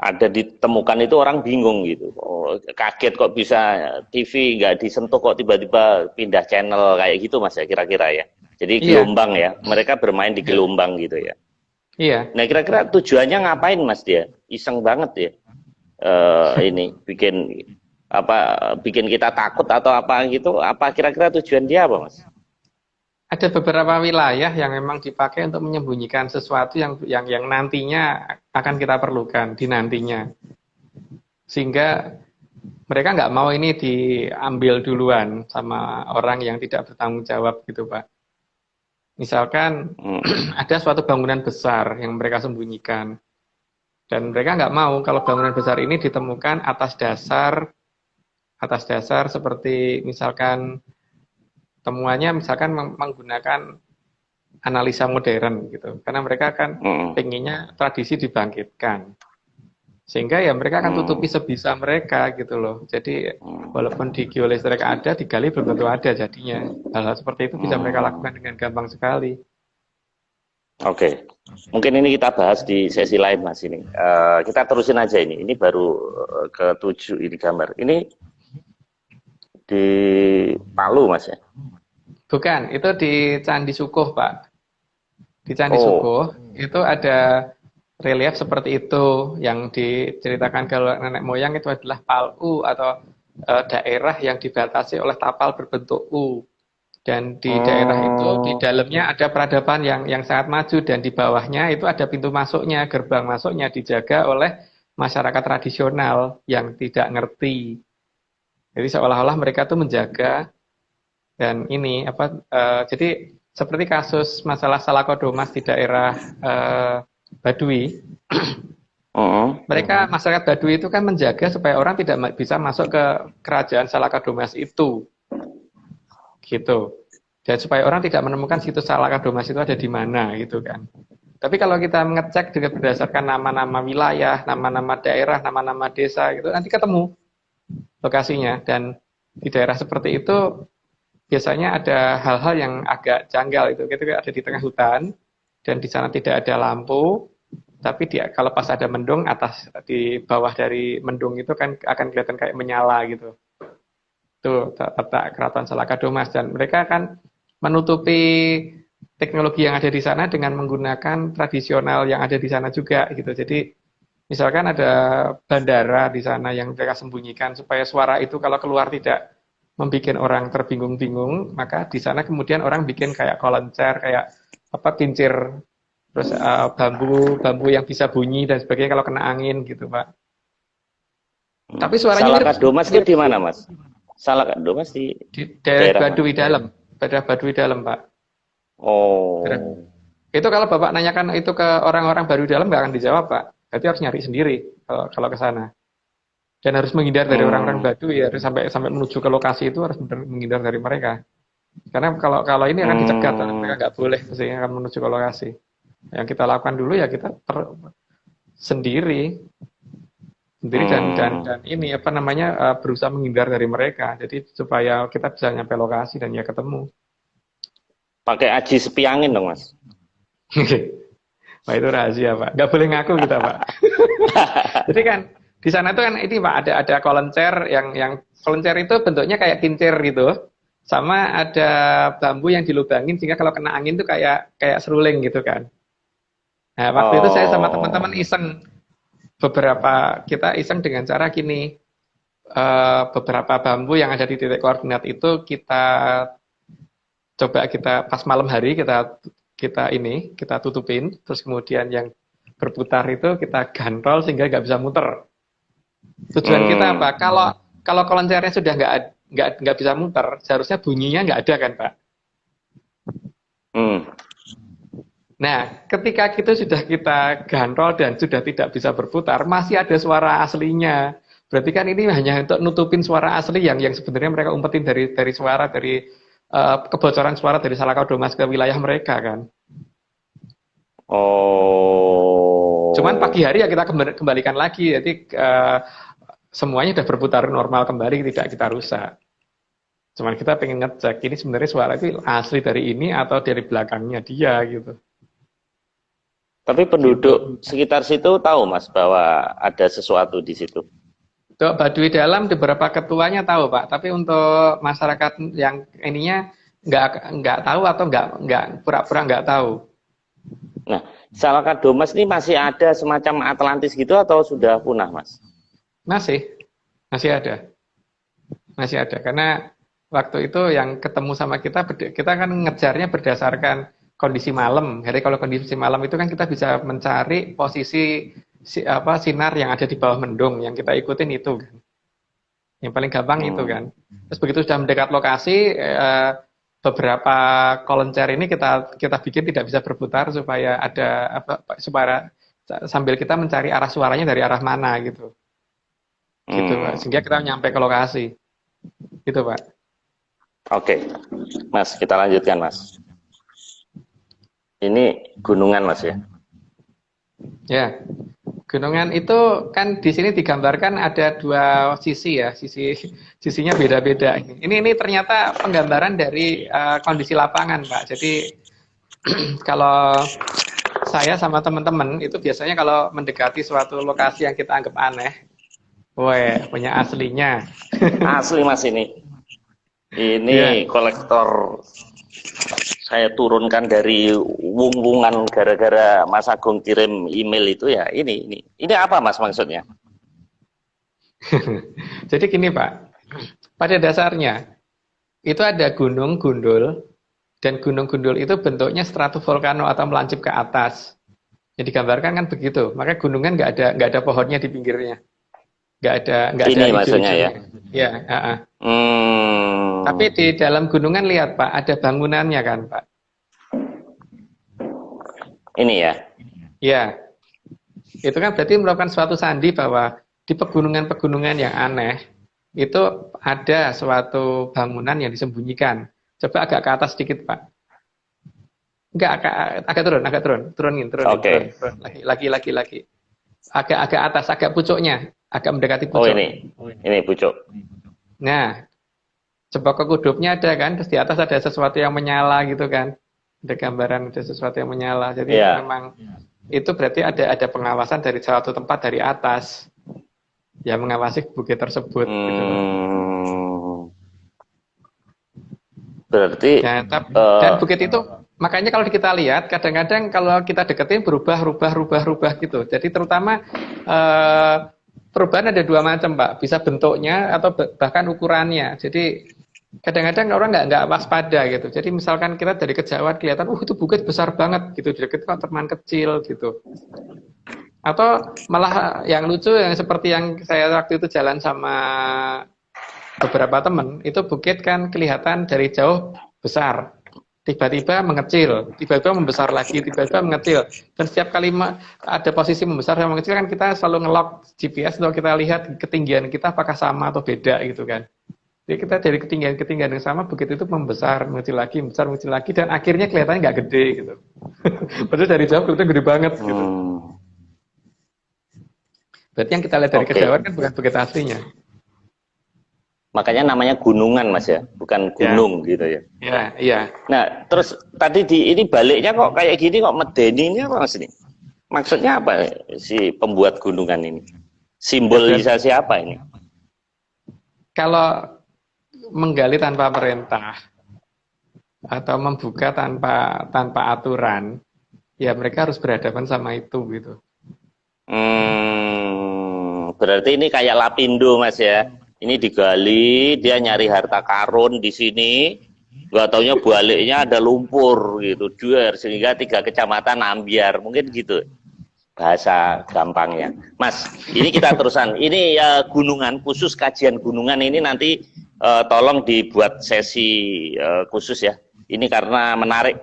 ada ditemukan itu orang bingung gitu. Oh, kaget kok bisa TV nggak disentuh kok tiba-tiba pindah channel kayak gitu Mas ya kira-kira ya. Jadi gelombang ya, mereka bermain di gelombang gitu ya. Iya. Nah kira-kira tujuannya ngapain Mas dia? Iseng banget ya. Ini bikin kita takut atau apa gitu? Apa kira-kira tujuan dia apa Mas? Ada beberapa wilayah yang memang dipakai untuk menyembunyikan sesuatu yang nantinya akan kita perlukan di nantinya. Sehingga mereka nggak mau ini diambil duluan sama orang yang tidak bertanggung jawab gitu Pak. Misalkan ada suatu bangunan besar yang mereka sembunyikan. Dan mereka nggak mau kalau bangunan besar ini ditemukan atas dasar seperti misalkan temuannya misalkan menggunakan analisa modern gitu, karena mereka kan pengennya tradisi dibangkitkan, sehingga ya mereka akan tutupi sebisa mereka gitu loh. Jadi walaupun di geolistrik ada, digali belum tentu ada jadinya. Hal-hal seperti itu bisa mereka lakukan dengan gampang sekali. Oke. Mungkin ini kita bahas di sesi lain Mas ini. Kita terusin aja ini. Ini baru ke-7 ini gambar. Ini di Palu Mas ya? Bukan, itu di Candi Sukuh Pak. Di Candi Sukuh itu ada relief seperti itu yang diceritakan kalau nenek moyang itu adalah Palu atau daerah yang dibatasi oleh tapal berbentuk U. Dan di daerah itu di dalamnya ada peradaban yang sangat maju dan di bawahnya itu ada pintu masuknya, gerbang masuknya dijaga oleh masyarakat tradisional yang tidak ngerti. Jadi seolah-olah mereka tuh menjaga. Dan ini jadi seperti kasus masalah Salakodomas di daerah Baduy. Mereka masyarakat Baduy itu kan menjaga supaya orang tidak bisa masuk ke kerajaan Salakodomas itu. Gitu. Dan supaya orang tidak menemukan situs Salakodomas itu ada di mana gitu kan. Tapi kalau kita mengecek dengan berdasarkan nama-nama wilayah, nama-nama daerah, nama-nama desa gitu, nanti ketemu lokasinya. Dan di daerah seperti itu biasanya ada hal-hal yang agak janggal itu. Kita ada di tengah hutan dan di sana tidak ada lampu, tapi kalau pas ada mendung di bawah dari mendung itu kan akan kelihatan kayak menyala gitu. Itu letak keraton Salakadomas dan mereka akan menutupi teknologi yang ada di sana dengan menggunakan tradisional yang ada di sana juga gitu. Jadi misalkan ada bandara di sana yang mereka sembunyikan supaya suara itu kalau keluar tidak membuat orang terbingung-bingung, maka di sana kemudian orang bikin kayak kolencer, kayak kincir, terus bambu yang bisa bunyi dan sebagainya kalau kena angin gitu Pak. Tapi suaranya Salaka Domas itu di mana, Mas? Salaka Domas di daerah daerah Baduy mana? Dalam, daerah Baduy Dalam, Pak. Oh. Itu kalau Bapak nanyakan itu ke orang-orang Baduy Dalam nggak akan dijawab, Pak. Berarti harus nyari sendiri kalau ke sana. Dan harus menghindar dari orang-orang Hmm. Baduy, harus sampai menuju ke lokasi itu harus menghindar dari mereka. Karena kalau ini akan dicegat, mereka nggak boleh sehingga akan menuju ke lokasi. Yang kita lakukan dulu ya kita sendiri dan ini apa namanya berusaha menghindar dari mereka. Jadi supaya kita bisa nyampe lokasi dan ya ketemu. Pakai aji sepi angin dong, Mas. Wah itu rahasia, Pak. Nggak boleh ngaku kita, Pak. Jadi kan di sana itu kan ini Pak ada kolencer yang kolencer itu bentuknya kayak kincir gitu. Sama ada bambu yang dilubangin sehingga kalau kena angin tuh kayak seruling gitu kan. Nah, waktu itu saya sama teman-teman iseng kita iseng dengan cara gini. Beberapa bambu yang ada di titik koordinat itu kita coba pas malam hari kita tutupin, terus kemudian yang berputar itu kita gantol sehingga nggak bisa muter. Tujuan kita apa? Kalau kolencernya sudah nggak bisa muter, seharusnya bunyinya nggak ada kan, Pak? Nah, ketika itu sudah kita gantol dan sudah tidak bisa berputar, masih ada suara aslinya. Berarti kan ini hanya untuk nutupin suara asli yang sebenarnya mereka umpetin dari kebocoran suara dari Salaka Domas ke wilayah mereka kan. Oh. Cuman pagi hari ya kita kembalikan lagi, jadi semuanya sudah berputar normal kembali, tidak kita rusak. Cuman kita pengen ngecek ini sebenarnya suara itu asli dari ini atau dari belakangnya dia gitu. Tapi penduduk sekitar situ tahu, Mas, bahwa ada sesuatu di situ. Untuk Baduy Dalam beberapa ketuanya tahu, Pak. Tapi untuk masyarakat yang ininya nggak tahu atau nggak pura-pura nggak tahu. Nah, Salaka Domas ini masih ada semacam Atlantis gitu atau sudah punah, Mas? Masih ada. Karena waktu itu yang ketemu sama kita kan ngejarnya berdasarkan kondisi malam. Jadi kalau kondisi malam itu kan kita bisa mencari posisi sinar yang ada di bawah mendung, yang kita ikutin itu kan. Yang paling gampang itu kan. Terus begitu sudah mendekat lokasi, beberapa kolencer ini kita bikin tidak bisa berputar supaya supaya sambil kita mencari arah suaranya dari arah mana gitu. Gitu, Pak. Sehingga kita nyampe ke lokasi. Gitu, Pak. Oke. Mas, kita lanjutkan, Mas. Ini gunungan, Mas ya? Ya. Gunungan itu kan di sini digambarkan ada dua sisi ya, sisinya beda-beda. Ini ternyata penggambaran dari kondisi lapangan, Pak. Jadi kalau saya sama teman-teman itu biasanya kalau mendekati suatu lokasi yang kita anggap aneh, punya aslinya. Asli, Mas ini. Ini kolektor saya turunkan dari wung-wungan gara-gara Mas Agung kirim email itu ya. Ini apa, Mas, maksudnya? Jadi gini, Pak. Pada dasarnya itu ada gunung gundul dan gunung gundul itu bentuknya stratovolcano atau melancip ke atas. Yang digambarkan kan begitu. Makanya gunungan nggak ada pohonnya di pinggirnya. Nggak ada maksudnya ya. Ya, Tapi di dalam gunungan lihat, Pak, ada bangunannya kan, Pak? Ini ya? Ya. Itu kan berarti merupakan suatu sandi bahwa di pegunungan-pegunungan yang aneh, itu ada suatu bangunan yang disembunyikan. Coba agak ke atas sedikit, Pak. Enggak, agak turun. Turunin. Oke. Turun. Lagi. Agak atas, agak pucuknya. Agak mendekati pucuk. Oh, ini pucuk. Nah, coba ke kudupnya ada kan, terus di atas ada sesuatu yang menyala gitu kan, ada gambaran ada sesuatu yang menyala. Jadi memang itu berarti ada pengawasan dari suatu tempat dari atas yang mengawasi bukit tersebut. Gitu. Berarti dan bukit itu makanya kalau kita lihat kadang-kadang kalau kita deketin berubah gitu. Jadi terutama perubahan ada dua macam, Pak. Bisa bentuknya atau bahkan ukurannya. Jadi kadang-kadang orang nggak waspada gitu. Jadi misalkan kita dari kejauhan kelihatan, itu bukit besar banget gitu. Di dekat kok teman kecil gitu. Atau malah yang lucu yang seperti yang saya waktu itu jalan sama beberapa teman, itu bukit kan kelihatan dari jauh besar, tiba-tiba mengecil, tiba-tiba membesar lagi, tiba-tiba mengecil. Dan setiap kali ada posisi membesar dan mengecil kan kita selalu ngelok GPS untuk kita lihat ketinggian kita apakah sama atau beda gitu kan. Jadi kita dari ketinggian yang sama begitu itu membesar, membesar, mengecil lagi dan akhirnya kelihatannya nggak gede gitu. Padahal dari jauh kelihatan gede banget gitu. Berarti yang kita lihat dari kejauhan kan bukan bukit aslinya. Makanya namanya gunungan Mas ya, bukan gunung gitu ya. Iya, iya. Nah, terus tadi ini baliknya kok kayak gini kok medeni ini apa Mas ini? Maksudnya apa si pembuat gunungan ini? Simbolisasi apa ini? Kalau menggali tanpa perintah atau membuka tanpa aturan, ya mereka harus berhadapan sama itu gitu. Berarti ini kayak Lapindo Mas ya. Ini digali, dia nyari harta karun di sini, nggak taunya baliknya ada lumpur gitu, juar sehingga 3 kecamatan ambiar, mungkin gitu bahasa gampangnya. Mas, ini kita terusan. Ini ya gunungan khusus kajian gunungan ini nanti tolong dibuat sesi khusus ya. Ini karena menarik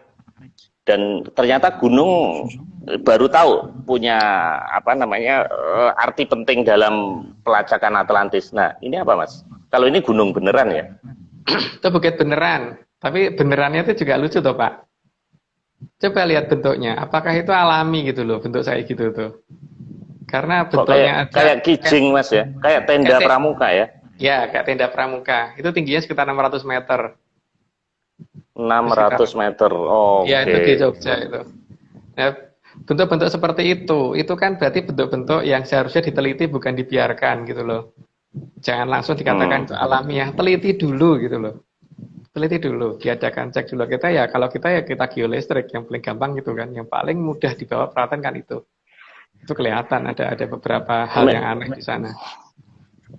dan ternyata gunung baru tahu punya apa namanya arti penting dalam pelacakan Atlantis. Nah, ini apa Mas? Kalau ini gunung beneran ya? Itu bukit beneran, tapi benerannya itu juga lucu toh Pak. Coba lihat bentuknya, apakah itu alami gitu loh bentuk saya gitu tuh. Karena bentuknya kayak kijing Mas ya, kayak tenda pramuka ya? Ya, kayak tenda pramuka. Itu tingginya sekitar 600 meter. 600 meter, oh, ya itu di Jogja itu. Nah, bentuk-bentuk seperti itu kan berarti bentuk-bentuk yang seharusnya diteliti bukan dibiarkan gitu loh. Jangan langsung dikatakan itu alamiah, teliti dulu gitu loh. Teliti dulu, diadakan cek dulu kita ya. Kalau kita ya kita geolistrik yang paling gampang gitu kan, yang paling mudah dibawa peralatan kan itu. Itu kelihatan ada beberapa hal yang aneh di sana.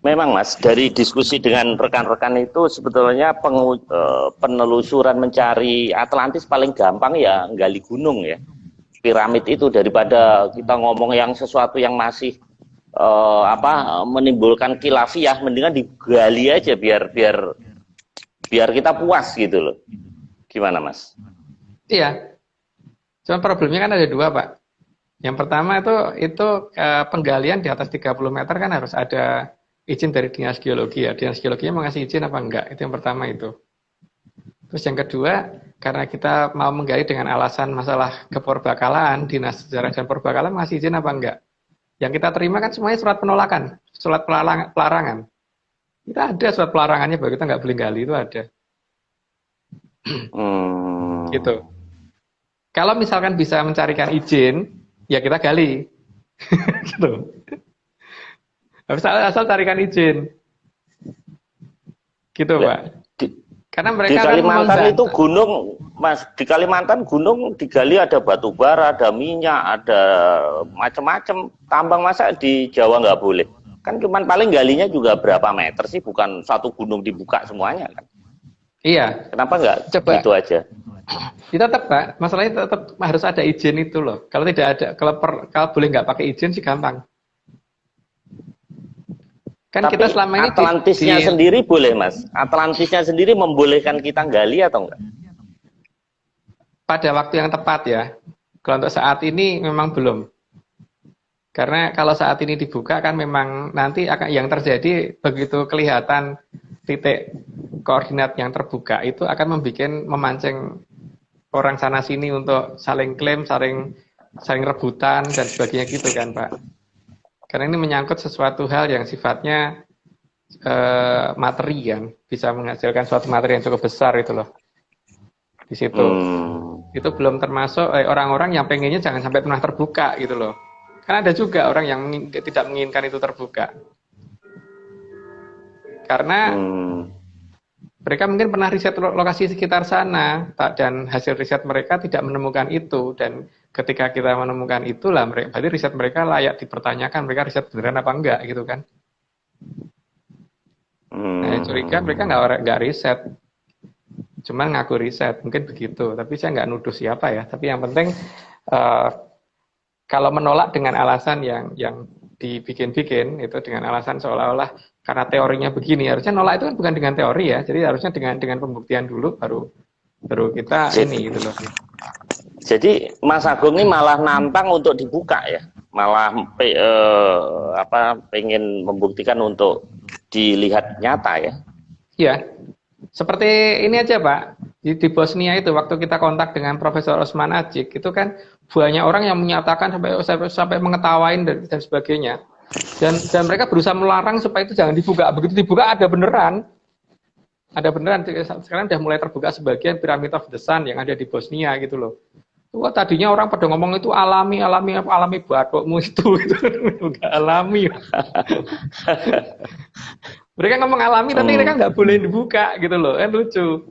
Memang Mas, dari diskusi dengan rekan-rekan itu sebetulnya penelusuran mencari Atlantis paling gampang ya gali gunung ya. Piramid itu daripada kita ngomong yang sesuatu yang masih menimbulkan khilafiyah, mendingan digali aja biar kita puas gitu loh. Gimana Mas? Iya. Cuma problemnya kan ada 2 Pak. Yang pertama itu penggalian di atas 30 meter kan harus ada izin dari Dinas Geologi ya. Dinas Geologinya mau ngasih izin apa enggak? Itu yang pertama itu. Terus yang kedua, karena kita mau menggali dengan alasan masalah keporbakalaan, Dinas Sejarah dan Porbakalan ngasih izin apa enggak? Yang kita terima kan semuanya surat penolakan, surat pelarangan. Kita ada surat pelarangannya bahwa kita nggak boleh gali, itu ada. Gitu. Kalau misalkan bisa mencarikan izin, ya kita gali. Gitu. Asal carikan izin. Gitu, Pak. Karena mereka di Kalimantan itu gunung, Mas, di Kalimantan gunung digali ada batu bara, ada minyak, ada macam-macam tambang, masa di Jawa nggak boleh? Kan cuman paling galinya juga berapa meter sih, bukan satu gunung dibuka semuanya kan? Iya. Kenapa nggak gitu aja? Kita tetap, Pak, masalahnya tetap harus ada izin itu loh. Kalau tidak ada, kalau boleh nggak pakai izin sih gampang. Kan tapi kita selama ini Atlantisnya sendiri boleh Mas? Atlantisnya sendiri membolehkan kita gali atau enggak? Pada waktu yang tepat ya. Kalau untuk saat ini memang belum. Karena kalau saat ini dibuka kan memang nanti akan yang terjadi begitu kelihatan titik koordinat yang terbuka itu akan memancing orang sana sini untuk saling klaim, saling rebutan dan sebagainya gitu kan Pak. Karena ini menyangkut sesuatu hal yang sifatnya materi kan, bisa menghasilkan suatu materi yang cukup besar itu loh. Di situ. Itu belum termasuk orang-orang yang pengennya jangan sampai pernah terbuka gitu loh. Kan ada juga orang yang tidak menginginkan itu terbuka. Karena mereka mungkin pernah riset lokasi sekitar sana dan hasil riset mereka tidak menemukan itu, dan ketika kita menemukan itulah berarti riset mereka layak dipertanyakan, mereka riset beneran apa enggak gitu kan. Nah, curiga mereka nggak riset, cuman ngaku riset, mungkin begitu. Tapi saya nggak nuduh siapa ya. Tapi yang penting kalau menolak dengan alasan yang dibikin-bikin itu dengan alasan seolah-olah karena teorinya begini, harusnya nolak itu kan bukan dengan teori ya, jadi harusnya dengan pembuktian dulu baru kita ini gitu loh. Jadi Mas Agung ini malah nantang untuk dibuka ya, malah pengen membuktikan untuk dilihat nyata ya. Iya, seperti ini aja Pak, di Bosnia itu waktu kita kontak dengan Profesor Osman Ajik itu kan banyak orang yang menyatakan sampai mengetawain dan sebagainya, dan mereka berusaha melarang supaya itu jangan dibuka. Begitu dibuka ada beneran sekarang udah mulai terbuka sebagian Pyramid of the Sun yang ada di Bosnia gitu loh. Wah, tadinya orang pada ngomong itu alami batukmu itu nggak alami. Mereka ngomong alami tapi mereka nggak boleh dibuka gitu loh, lucu.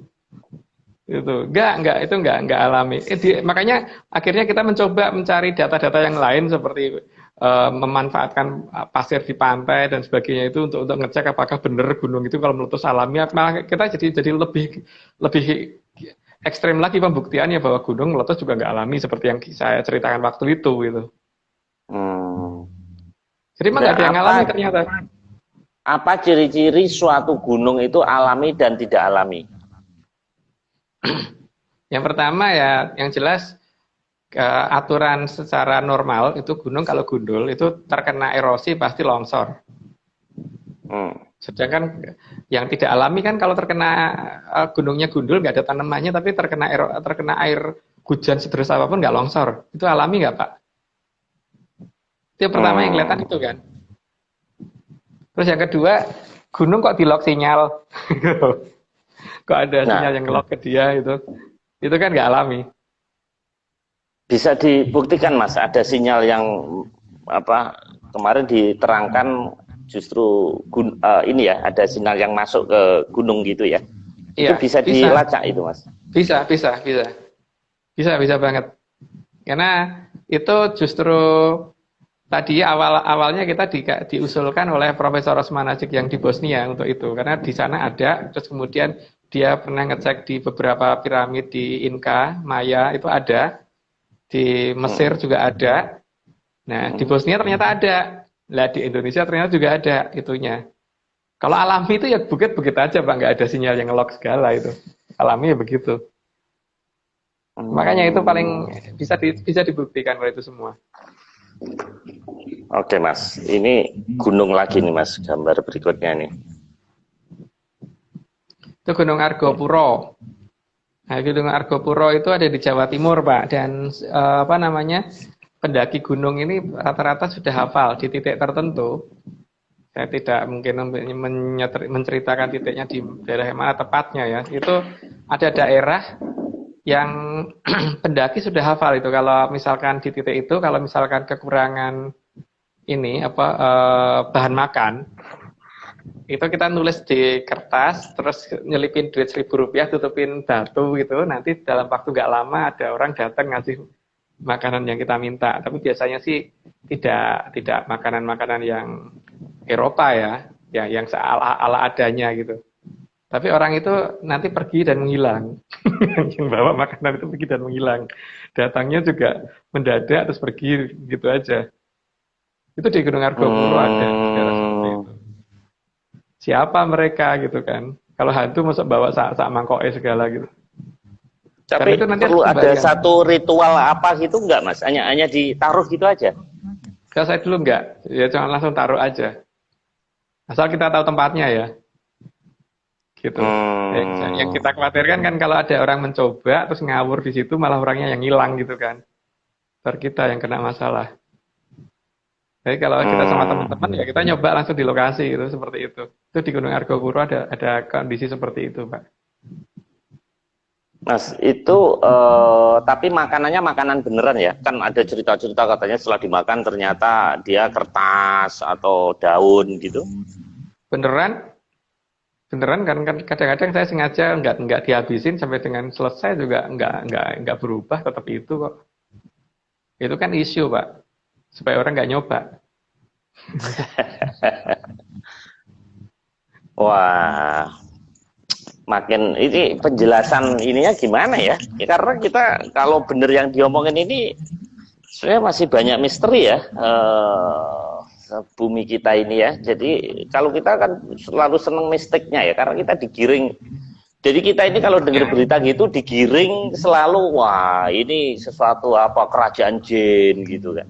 Itu nggak alami. Makanya akhirnya kita mencoba mencari data-data yang lain seperti memanfaatkan pasir di pantai dan sebagainya itu untuk ngecek apakah benar gunung itu kalau meletus alami. Malah kita jadi lebih ekstrem lagi pembuktiannya bahwa gunung meletus juga nggak alami seperti yang saya ceritakan waktu itu gitu. Jadi mah nggak ada yang alami ternyata. Apa ciri-ciri suatu gunung itu alami dan tidak alami? Yang pertama ya, yang jelas aturan secara normal itu gunung kalau gundul itu terkena erosi pasti longsor. Sedangkan yang tidak alami kan kalau terkena gunungnya gundul nggak ada tanamannya tapi terkena air hujan sederas apapun nggak longsor. Itu alami nggak Pak? Itu yang pertama yang kelihatan itu kan. Terus yang kedua, gunung kok di-lock sinyal? Kok ada sinyal yang nge-lock ke dia itu kan nggak alami. Bisa dibuktikan Mas, ada sinyal yang kemarin diterangkan justru ini ya, ada sinyal yang masuk ke gunung gitu ya. Iya, itu bisa dilacak itu Mas. Bisa banget. Karena itu justru tadi awalnya kita diusulkan oleh Profesor Osman Ajik yang di Bosnia untuk itu, karena di sana ada, terus kemudian dia pernah ngecek di beberapa piramid di Inka, Maya itu ada, di Mesir juga ada. Nah di Bosnia ternyata ada. Lah di Indonesia ternyata juga ada itunya. Kalau alami itu ya bukit-bukit aja Pak, nggak ada sinyal yang nge-lock segala itu. Alami ya begitu. Makanya itu paling bisa dibuktikan kalau itu semua. Oke Mas, ini gunung lagi nih Mas, gambar berikutnya nih. Itu Gunung Argopuro. Nah, Gunung Argopuro itu ada di Jawa Timur Pak, dan pendaki gunung ini rata-rata sudah hafal di titik tertentu. Saya tidak mungkin menceritakan titiknya di daerah mana tepatnya ya. Itu ada daerah yang pendaki sudah hafal itu. Kalau misalkan di titik itu, kalau misalkan kekurangan ini bahan makan, itu kita nulis di kertas, terus nyelipin duit Rp1.000, tutupin batu gitu. Nanti dalam waktu nggak lama ada orang datang ngasih makanan yang kita minta, tapi biasanya sih tidak makanan-makanan yang Eropa ya yang ala adanya gitu. Tapi orang itu nanti pergi dan menghilang. Yang bawa makanan itu pergi dan menghilang. Datangnya juga mendadak terus pergi gitu aja. Itu di Gunung Argopuro ada sejarah seperti itu. Siapa mereka gitu kan? Kalau hantu masuk bawa sak mangkoke segala gitu. Tapi itu nanti perlu ada satu ritual apa gitu enggak Mas? Hanya ditaruh gitu aja? Kalau saya dulu enggak, ya cuma langsung taruh aja. Asal kita tahu tempatnya ya. Gitu. Yang kita khawatirkan kan kalau ada orang mencoba terus ngawur di situ malah orangnya yang hilang gitu kan. Ntar kita yang kena masalah. Jadi kalau kita sama teman-teman ya kita nyoba langsung di lokasi gitu, seperti itu. Itu di Gunung Argopuro ada kondisi seperti itu, Pak. Mas, itu tapi makanannya makanan beneran ya? Kan ada cerita-cerita katanya setelah dimakan ternyata dia kertas atau daun gitu. Beneran kan kadang-kadang saya sengaja nggak dihabisin sampai dengan selesai juga nggak berubah, tetap itu kok. Itu kan isu Pak, supaya orang nggak nyoba. Wah, makin ini penjelasan ininya gimana ya? Ya karena kita kalau bener yang diomongin ini Sebenarnya masih banyak misteri ya bumi kita ini ya. Jadi kalau kita kan selalu seneng mistiknya ya, karena kita digiring. Jadi kita ini kalau dengar berita gitu digiring selalu, wah ini sesuatu apa kerajaan jin gitu kan.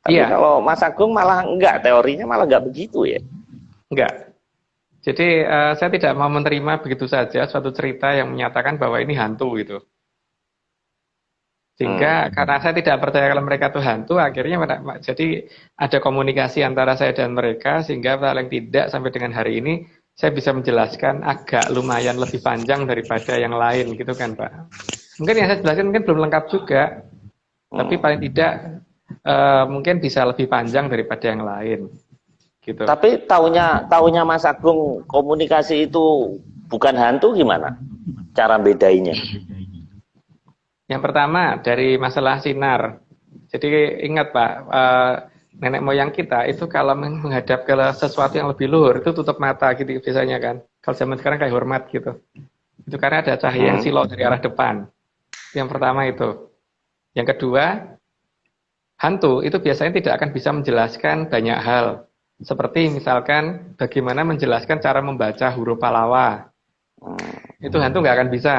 Tapi kalau Mas Agung malah enggak, teorinya malah enggak begitu ya. Enggak. Jadi saya tidak mau menerima begitu saja suatu cerita yang menyatakan bahwa ini hantu gitu. Sehingga karena saya tidak percaya kalau mereka itu hantu, akhirnya jadi ada komunikasi antara saya dan mereka, sehingga paling tidak sampai dengan hari ini saya bisa menjelaskan agak lumayan lebih panjang daripada yang lain gitu kan Pak. Mungkin yang saya jelaskan mungkin belum lengkap juga, tapi paling tidak mungkin bisa lebih panjang daripada yang lain. Gitu. Tapi taunya Mas Agung komunikasi itu bukan hantu gimana? Cara bedainya? Yang pertama dari masalah sinar. Jadi ingat Pak, nenek moyang kita itu kalau menghadap ke sesuatu yang lebih luhur itu tutup mata gitu biasanya kan. Kalau zaman sekarang kayak hormat gitu. Itu karena ada cahaya yang silau dari arah depan. Yang pertama itu. Yang kedua, hantu itu biasanya tidak akan bisa menjelaskan banyak hal. Seperti misalkan bagaimana menjelaskan cara membaca huruf Pallawa. Itu hantu nggak akan bisa.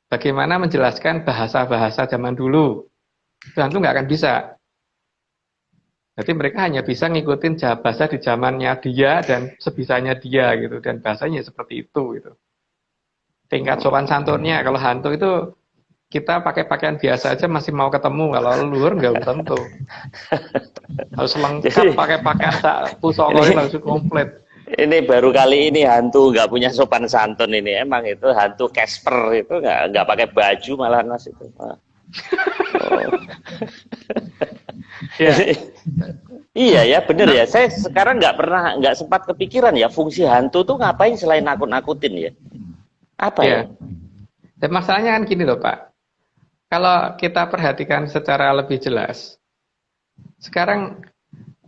Bagaimana menjelaskan bahasa-bahasa zaman dulu. Itu hantu nggak akan bisa. Jadi mereka hanya bisa ngikutin bahasa di zamannya dia dan sebisanya dia gitu, dan bahasanya seperti itu gitu. Tingkat sopan santunnya kalau hantu itu kita pakai pakaian biasa aja masih mau ketemu, kalau leluhur nggak tentu. Harus lengkap pakai pakaian pusongnya langsung komplit. Ini baru kali ini hantu nggak punya sopan santun ini, emang itu hantu Casper itu nggak pakai baju malah Mas itu. Oh. Iya ya bener ya, saya sekarang nggak sempat kepikiran ya fungsi hantu tuh ngapain selain nakut-nakutin ya, apa ya? Dan masalahnya kan gini loh Pak, kalau kita perhatikan secara lebih jelas, sekarang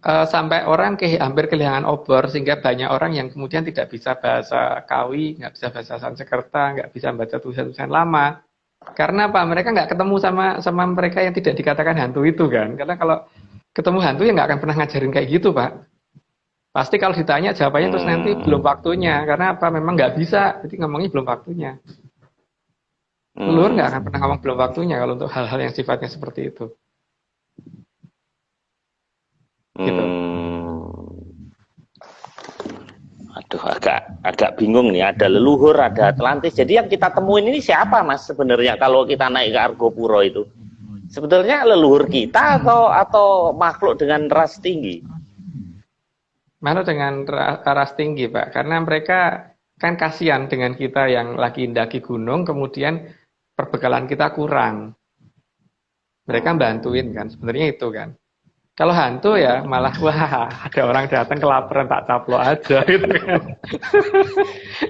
sampai orang hampir kehilangan obor, sehingga banyak orang yang kemudian tidak bisa bahasa Kawi, nggak bisa bahasa Sanskerta, nggak bisa baca tulisan-tulisan lama. Karena apa? Mereka nggak ketemu sama mereka yang tidak dikatakan hantu itu kan. Karena kalau ketemu hantu ya nggak akan pernah ngajarin kayak gitu Pak. Pasti kalau ditanya jawabannya terus nanti belum waktunya. Karena apa? Memang nggak bisa. Jadi ngomongnya belum waktunya. Leluhur nggak akan pernah ngomong belum waktunya kalau untuk hal-hal yang sifatnya seperti itu. Gitu. Aduh, agak bingung nih. Ada leluhur, ada Atlantis. Jadi yang kita temuin ini siapa Mas sebenarnya kalau kita naik ke Argopuro itu? Sebetulnya leluhur kita atau makhluk dengan ras tinggi? Makhluk dengan ras tinggi Pak. Karena mereka kan kasihan dengan kita yang lagi mendaki gunung, kemudian perbekalan kita kurang. Mereka bantuin kan, sebenarnya itu kan. Kalau hantu ya malah wah ada orang datang kelaparan tak caplok aja gitu kan.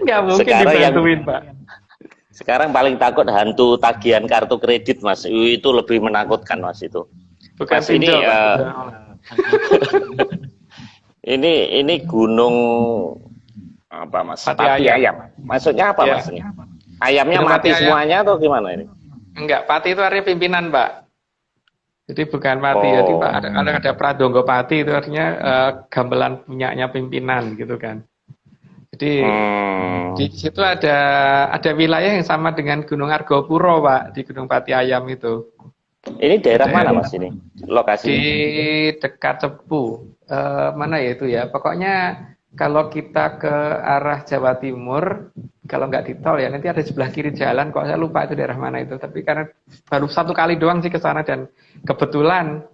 Nggak mungkin sekarang dibantuin Pak. Sekarang paling takut hantu tagihan kartu kredit Mas. Itu lebih menakutkan Mas itu. Bukan Mas, ini ini gunung apa Mas? Pati ayam. Maksudnya apa ya. Maksudnya? Ayamnya gunung mati semuanya atau gimana ini? Enggak, pati itu artinya pimpinan Pak. Jadi bukan pati, jadi Pak ada Pradonggo Pati itu artinya gamelan punyanya pimpinan gitu kan. Jadi di situ ada wilayah yang sama dengan Gunung Argopuro Pak, di Gunung Pati Ayam itu. Ini daerah mana Mas ini? Lokasi? Di dekat Cepu. Mana ya itu ya? Pokoknya kalau kita ke arah Jawa Timur, kalau nggak di tol ya, nanti ada sebelah kiri jalan, kok saya lupa itu daerah mana itu. Tapi karena baru satu kali doang sih ke sana, dan kebetulan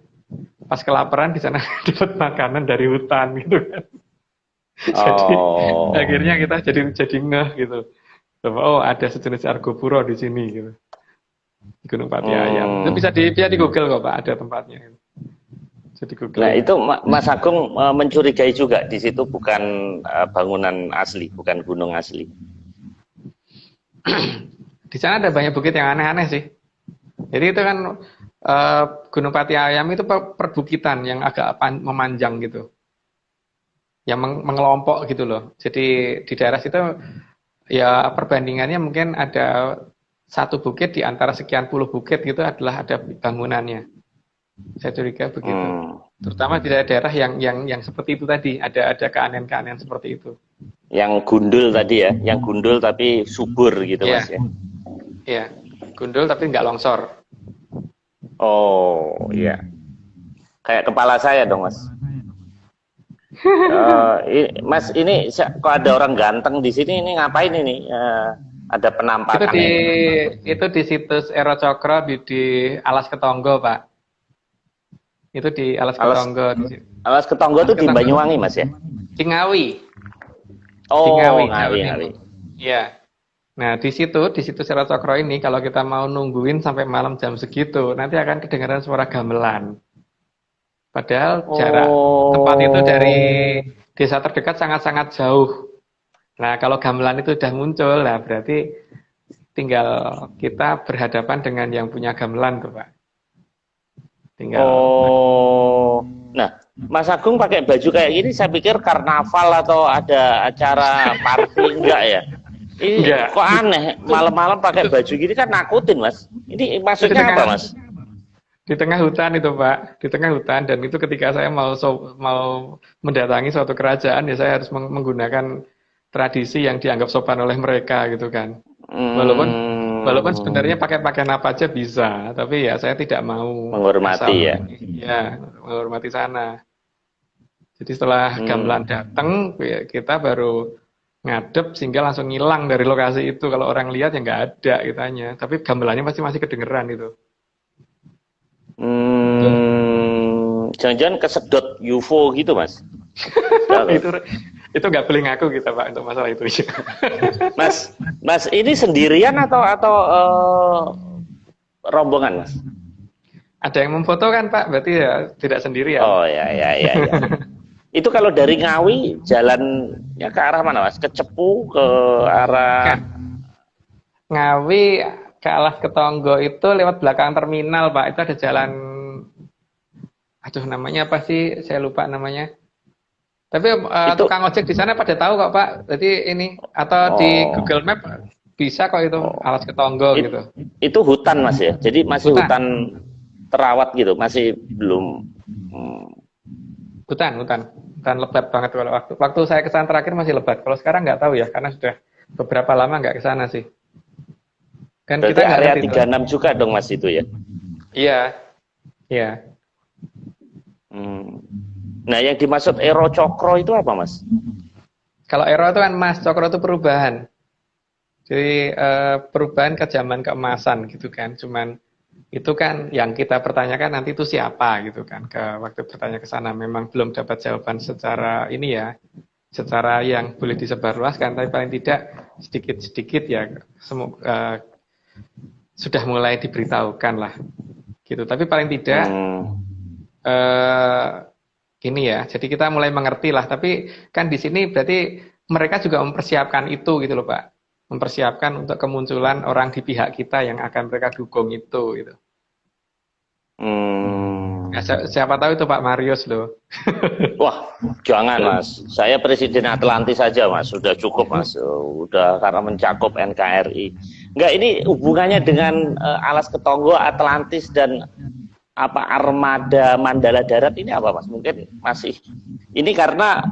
pas kelaparan di sana dapat makanan dari hutan gitu kan. Jadi akhirnya kita jadi ngeh gitu. Oh ada sejenis Argopuro di sini gitu. Di Gunung Pati Ayam. Itu bisa di Google kok Pak, ada tempatnya. Jadi Google. Nah itu Mas Agung mencurigai juga di situ bukan bangunan asli, bukan gunung asli. Di sana ada banyak bukit yang aneh-aneh sih. Jadi itu kan Gunung Pati Ayam itu perbukitan yang agak memanjang gitu, yang mengelompok gitu loh. Jadi di daerah situ ya perbandingannya mungkin ada satu bukit di antara sekian puluh bukit gitu adalah ada bangunannya. Saya curiga begitu. Terutama di daerah yang seperti itu tadi, ada keanehan-keanehan seperti itu. Yang gundul tadi ya, yang gundul tapi subur gitu Iya, Mas ya. iya. Gundul tapi nggak longsor. Oh iya, kayak kepala saya dong Mas. Mas ini kok ada orang ganteng di sini, ini ngapain ini? Ada penampakan Itu di situs Ero Cokro di Alas Ketonggo, Pak. Itu di Alas Ketonggo. Alas Ketonggo itu di Banyuwangi Mas ya? Di Ngawi. Oh, Di Ngawi. Ngawi. Iya. Nah, di situs Ero Cokro ini kalau kita mau nungguin sampai malam jam segitu, nanti akan kedengaran suara gamelan. Padahal jarak tempat itu dari desa terdekat sangat-sangat jauh. Nah, kalau gamelan itu sudah muncul, nah berarti tinggal kita berhadapan dengan yang punya gamelan tuh, Pak. Tinggal. Nah, Mas Agung pakai baju kayak gini, saya pikir karnaval atau ada acara party, enggak ya? Ini enggak. Kok aneh, malam-malam pakai baju gini kan nakutin, Mas. Ini maksudnya apa, Mas? Di tengah hutan itu, Pak. Di tengah hutan, dan itu ketika saya mau mendatangi suatu kerajaan, ya saya harus menggunakan tradisi yang dianggap sopan oleh mereka gitu kan. Walaupun sebenarnya pakai pakaian apa aja bisa, tapi ya saya tidak mau menghormati ya. Ya, menghormati sana. Jadi setelah gamelan datang, kita baru ngadep sehingga langsung ngilang dari lokasi itu. Kalau orang lihat ya nggak ada kitanya, tapi gamelannya pasti masih kedengeran itu. Jangan-jangan kesedot UFO gitu, Mas? Itu nggak boleh ngaku kita, Pak, untuk masalah itu. Mas ini sendirian atau rombongan, Mas? Ada yang memfoto kan, Pak? Berarti ya tidak sendirian. Oh ya. Itu kalau dari Ngawi jalannya ke arah mana, Mas? Ke Cepu, ke arah Ngawi ke Alas Ketonggo itu lewat belakang terminal, Pak. Itu ada jalan, aduh namanya apa sih? Saya lupa namanya. Tapi tukang ojek di sana pada tahu kok, Pak. Jadi ini atau di Google Map bisa kok itu Alas Ketonggo gitu. Itu hutan, Mas ya. Jadi masih hutan terawat gitu, masih belum. Hutan lebat banget kalau waktu saya ke sana terakhir masih lebat. Kalau sekarang nggak tahu ya, karena sudah beberapa lama nggak ke sana sih. Kan berarti kita area 36 juga dong, Mas, itu ya? Iya. Nah, yang dimaksud Ero Cokro itu apa, Mas? Kalau Ero itu kan Mas, Cokro itu perubahan. Jadi perubahan ke zaman keemasan gitu kan. Cuman itu kan yang kita pertanyakan nanti itu siapa gitu kan. Waktu bertanya ke sana memang belum dapat jawaban secara ini ya, secara yang boleh disebarluaskan. Tapi paling tidak sedikit-sedikit ya sudah mulai diberitahukan lah gitu. Tapi paling tidak ini ya, jadi kita mulai mengerti lah. Tapi kan di sini berarti mereka juga mempersiapkan itu gitu loh, Pak. Mempersiapkan untuk kemunculan orang di pihak kita yang akan mereka dukung itu gitu. Ya, siapa tahu itu Pak Marius loh. Wah, jangan Mas. Saya Presiden Atlantis saja Mas, sudah cukup Mas. Udah karena mencakup NKRI. Enggak, ini hubungannya dengan Alas Ketonggo, Atlantis dan apa armada Mandala Darat ini apa Mas? Mungkin masih ini karena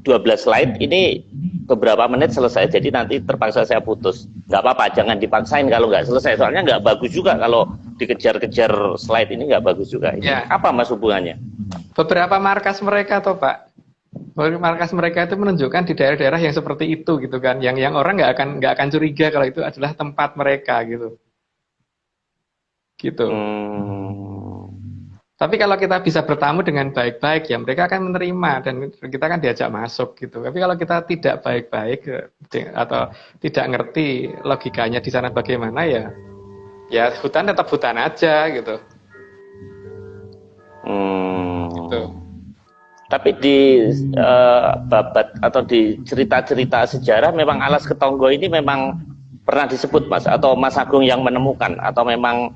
12 slide ini beberapa menit selesai, jadi nanti terpaksa saya putus. Nggak apa-apa, jangan dipaksain kalau nggak selesai, soalnya nggak bagus juga kalau dikejar-kejar slide ini, nggak bagus juga. Ini apa Mas hubungannya? Beberapa markas mereka toh Pak, markas mereka itu menunjukkan di daerah-daerah yang seperti itu gitu kan, yang orang nggak akan curiga kalau itu adalah tempat mereka gitu. Tapi kalau kita bisa bertamu dengan baik-baik ya mereka akan menerima dan kita kan diajak masuk gitu. Tapi kalau kita tidak baik-baik atau tidak ngerti logikanya di sana bagaimana ya hutan tetap hutan aja gitu. Gitu. Tapi di babat atau di cerita-cerita sejarah memang Alas Ketonggo ini memang pernah disebut Mas, atau Mas Agung yang menemukan, atau memang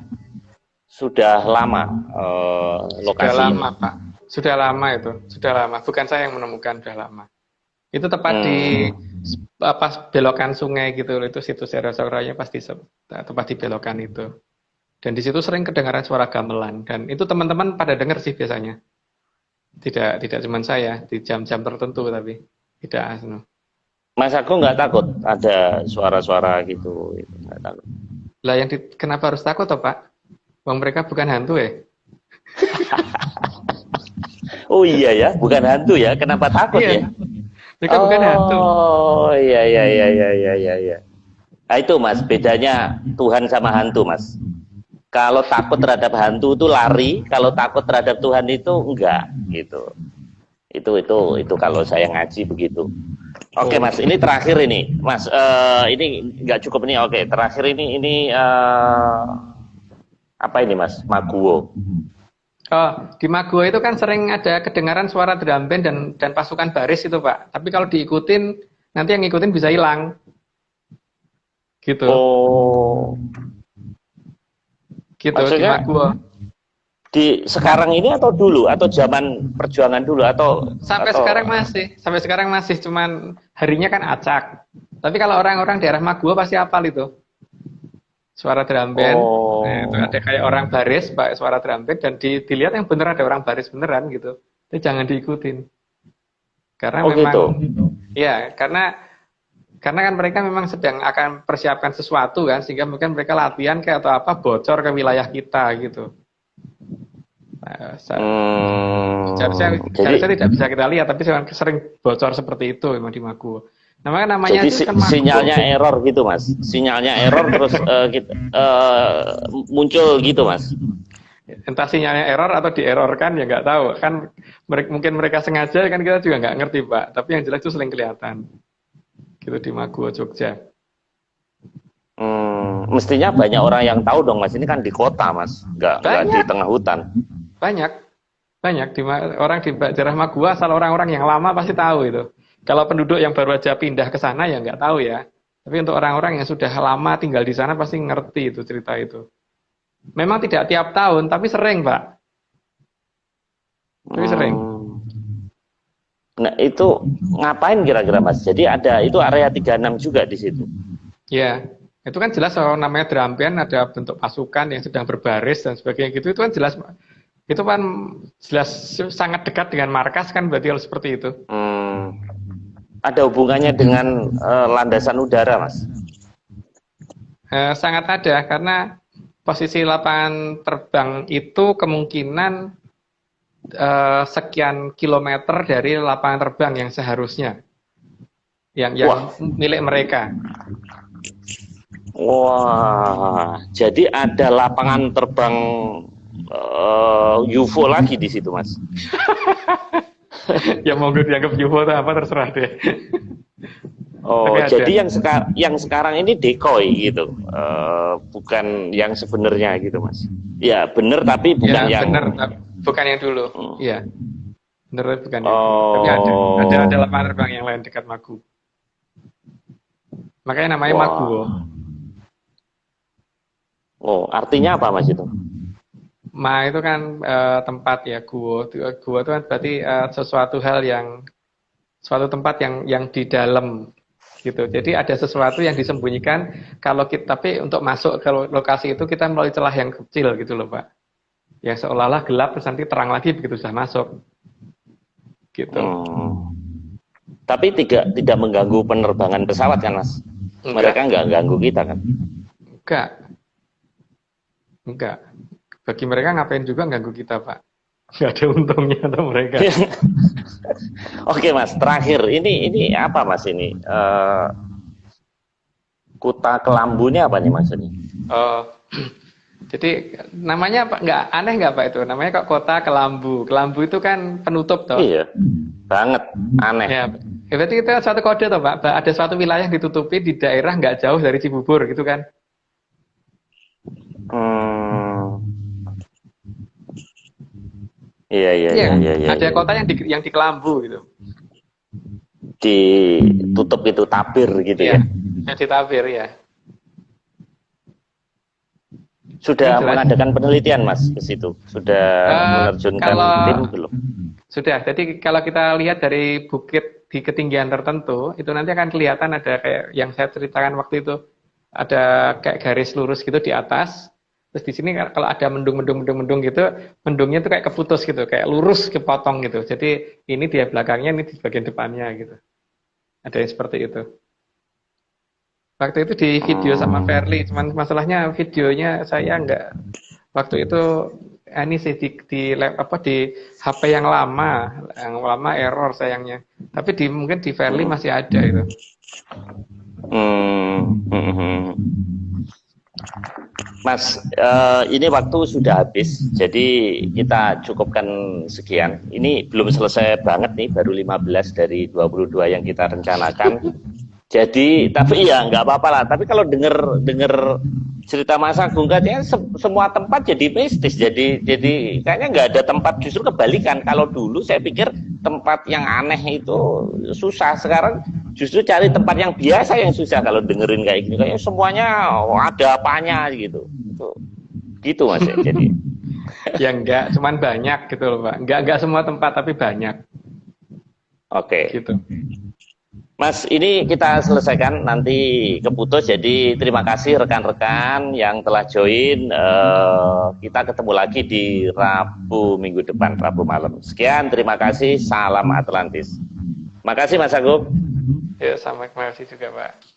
sudah lama lokasi? Sudah lama Pak, sudah lama itu, sudah lama. Bukan saya yang menemukan, sudah lama. Itu tepat di belokan sungai gitu, itu situs Ero Cokronya pasti tepat di belokan itu. Dan di situ sering kedengaran suara gamelan. Dan itu teman-teman pada dengar sih biasanya. Tidak cuma saya, di jam-jam tertentu tapi tidak Asno. Mas aku nggak takut ada suara-suara gitu, itu nggak takut. Lah kenapa harus takut toh Pak? Wong mereka bukan hantu ya? Oh iya ya, bukan hantu ya, kenapa takut Iya, ya? mereka bukan hantu. Oh iya iya iya iya iya iya. Iya. Nah, itu Mas, bedanya Tuhan sama hantu Mas. Kalau takut terhadap hantu itu lari, kalau takut terhadap Tuhan itu enggak gitu. Itu kalau saya ngaji begitu. Oke Mas, ini terakhir ini, Mas. Ini nggak cukup ini. Oke, terakhir ini apa ini Mas? Maguwo. Oh, di Maguwo itu kan sering ada kedengaran suara drum band dan pasukan baris itu Pak. Tapi kalau diikutin, nanti yang ngikutin bisa hilang. Gitu. Oh, Gitu maksudnya di Maguwo. di sekarang ini atau dulu atau zaman perjuangan dulu atau Sampai sekarang masih cuman harinya kan acak. Tapi kalau orang-orang daerah Maguwo pasti hafal itu. Suara drum band. Oh. Nah, itu ada kayak orang baris pakai suara drum band dan dilihat yang bener ada orang baris beneran gitu. Itu jangan diikutin. Karena memang gitu. ya, karena kan mereka memang sedang akan persiapkan sesuatu kan sehingga mungkin mereka latihan kayak atau apa bocor ke wilayah kita gitu. Nah, seharusnya tidak bisa kita lihat, tapi sering bocor seperti itu memang di Maguwo. Namanya jadi itu kan Maguwo. sinyalnya error gitu Mas. Sinyalnya error terus muncul gitu Mas. Entah sinyalnya error atau dierrorkan ya nggak tahu. Kan mungkin mereka sengaja kan kita juga nggak ngerti Pak. Tapi yang jelas itu sering kelihatan. Gitu di Maguwo Jogja. Mestinya banyak orang yang tahu dong Mas. Ini kan di kota Mas, nggak di tengah hutan. Banyak orang di daerah Maguwo asal orang-orang yang lama pasti tahu itu. Kalau penduduk yang baru aja pindah ke sana ya nggak tahu ya. Tapi untuk orang-orang yang sudah lama tinggal di sana pasti ngerti itu cerita itu. Memang tidak tiap tahun, tapi sering Pak. Tapi sering. Nah itu ngapain kira-kira Mas? Jadi itu area 36 juga di situ. Ya, itu kan jelas kalau namanya drum band ada bentuk pasukan yang sedang berbaris dan sebagainya gitu. Itu kan jelas. Itu kan jelas sangat dekat dengan markas kan berarti kalau seperti itu. Ada hubungannya dengan landasan udara Mas? Sangat ada karena posisi lapangan terbang itu kemungkinan sekian kilometer dari lapangan terbang yang seharusnya yang milik mereka. Wah, jadi ada lapangan terbang UFO lagi di situ Mas? Ya mau gue dianggap UFO atau apa terserah deh. Oh, jadi yang sekarang ini decoy gitu, bukan yang sebenarnya gitu Mas? Ya benar tapi bukan ya, yang. Bener, bukan yang dulu. Iya, benar bukan yang dulu. Tapi ada lapangan terbang yang lain dekat Magu. Makanya namanya Maguwo. Oh, artinya apa Mas itu? Ma itu kan tempat ya, guwo. Guwo itu kan berarti suatu tempat yang di dalam gitu. Jadi ada sesuatu yang disembunyikan tapi untuk masuk ke lokasi itu kita melalui celah yang kecil gitu loh Pak. Yang seolah-olah gelap terus nanti terang lagi begitu sudah masuk. Gitu. Tapi tidak mengganggu penerbangan pesawat kan Mas? Mereka nggak ganggu kita kan? Enggak. Bagi mereka ngapain juga ganggu kita Pak. Nggak ada untungnya atau mereka. Oke Mas, terakhir ini apa Mas ini? Kuta Kelambu ini apa nih maksudnya? Jadi namanya nggak aneh nggak Pak itu? Namanya kok Kota Kelambu. Kelambu itu kan penutup toh. Iya, banget aneh. Ya, berarti itu suatu kode toh Pak. Ada suatu wilayah yang ditutupi di daerah nggak jauh dari Cibubur gitu kan? Iya. Ada kota yang di Kelambu gitu. Ditutup itu tabir gitu ya? Yang ditabir ya. Sudah mengadakan penelitian Mas ke situ? Sudah menerjunkan tim belum? Sudah. Jadi kalau kita lihat dari bukit di ketinggian tertentu, itu nanti akan kelihatan ada kayak yang saya ceritakan waktu itu, ada kayak garis lurus gitu di atas. Terus di sini kalau ada mendung gitu, mendungnya itu kayak keputus gitu, kayak lurus kepotong gitu. Jadi ini di belakangnya, ini di bagian depannya gitu. Ada yang seperti itu. Waktu itu di video sama Fairly, cuman masalahnya videonya saya nggak. Waktu itu ini sih di HP yang lama error sayangnya. Tapi mungkin di Fairly masih ada itu. Mas, ini waktu sudah habis, jadi kita cukupkan sekian. Ini belum selesai banget nih, baru 15 dari 22 yang kita rencanakan. Jadi, tapi ya nggak apa-apa lah. Tapi kalau denger cerita Mas Agung katanya semua tempat jadi mistis. Jadi kayaknya nggak ada tempat, justru kebalikan. Kalau dulu saya pikir tempat yang aneh itu susah. Sekarang justru cari tempat yang biasa yang susah kalau dengerin kayak gini. Kayaknya semuanya ada apanya gitu. Gitu Mas ya. Jadi ya enggak, cuman banyak gitu loh Pak. Enggak semua tempat tapi banyak. Oke. Gitu. Mas, ini kita selesaikan nanti keputus. Jadi terima kasih rekan-rekan yang telah join. Kita ketemu lagi di Rabu minggu depan, Rabu malam. Sekian, terima kasih. Salam Atlantis. Makasih Mas Agung. Ya, sama terima kasih juga Pak.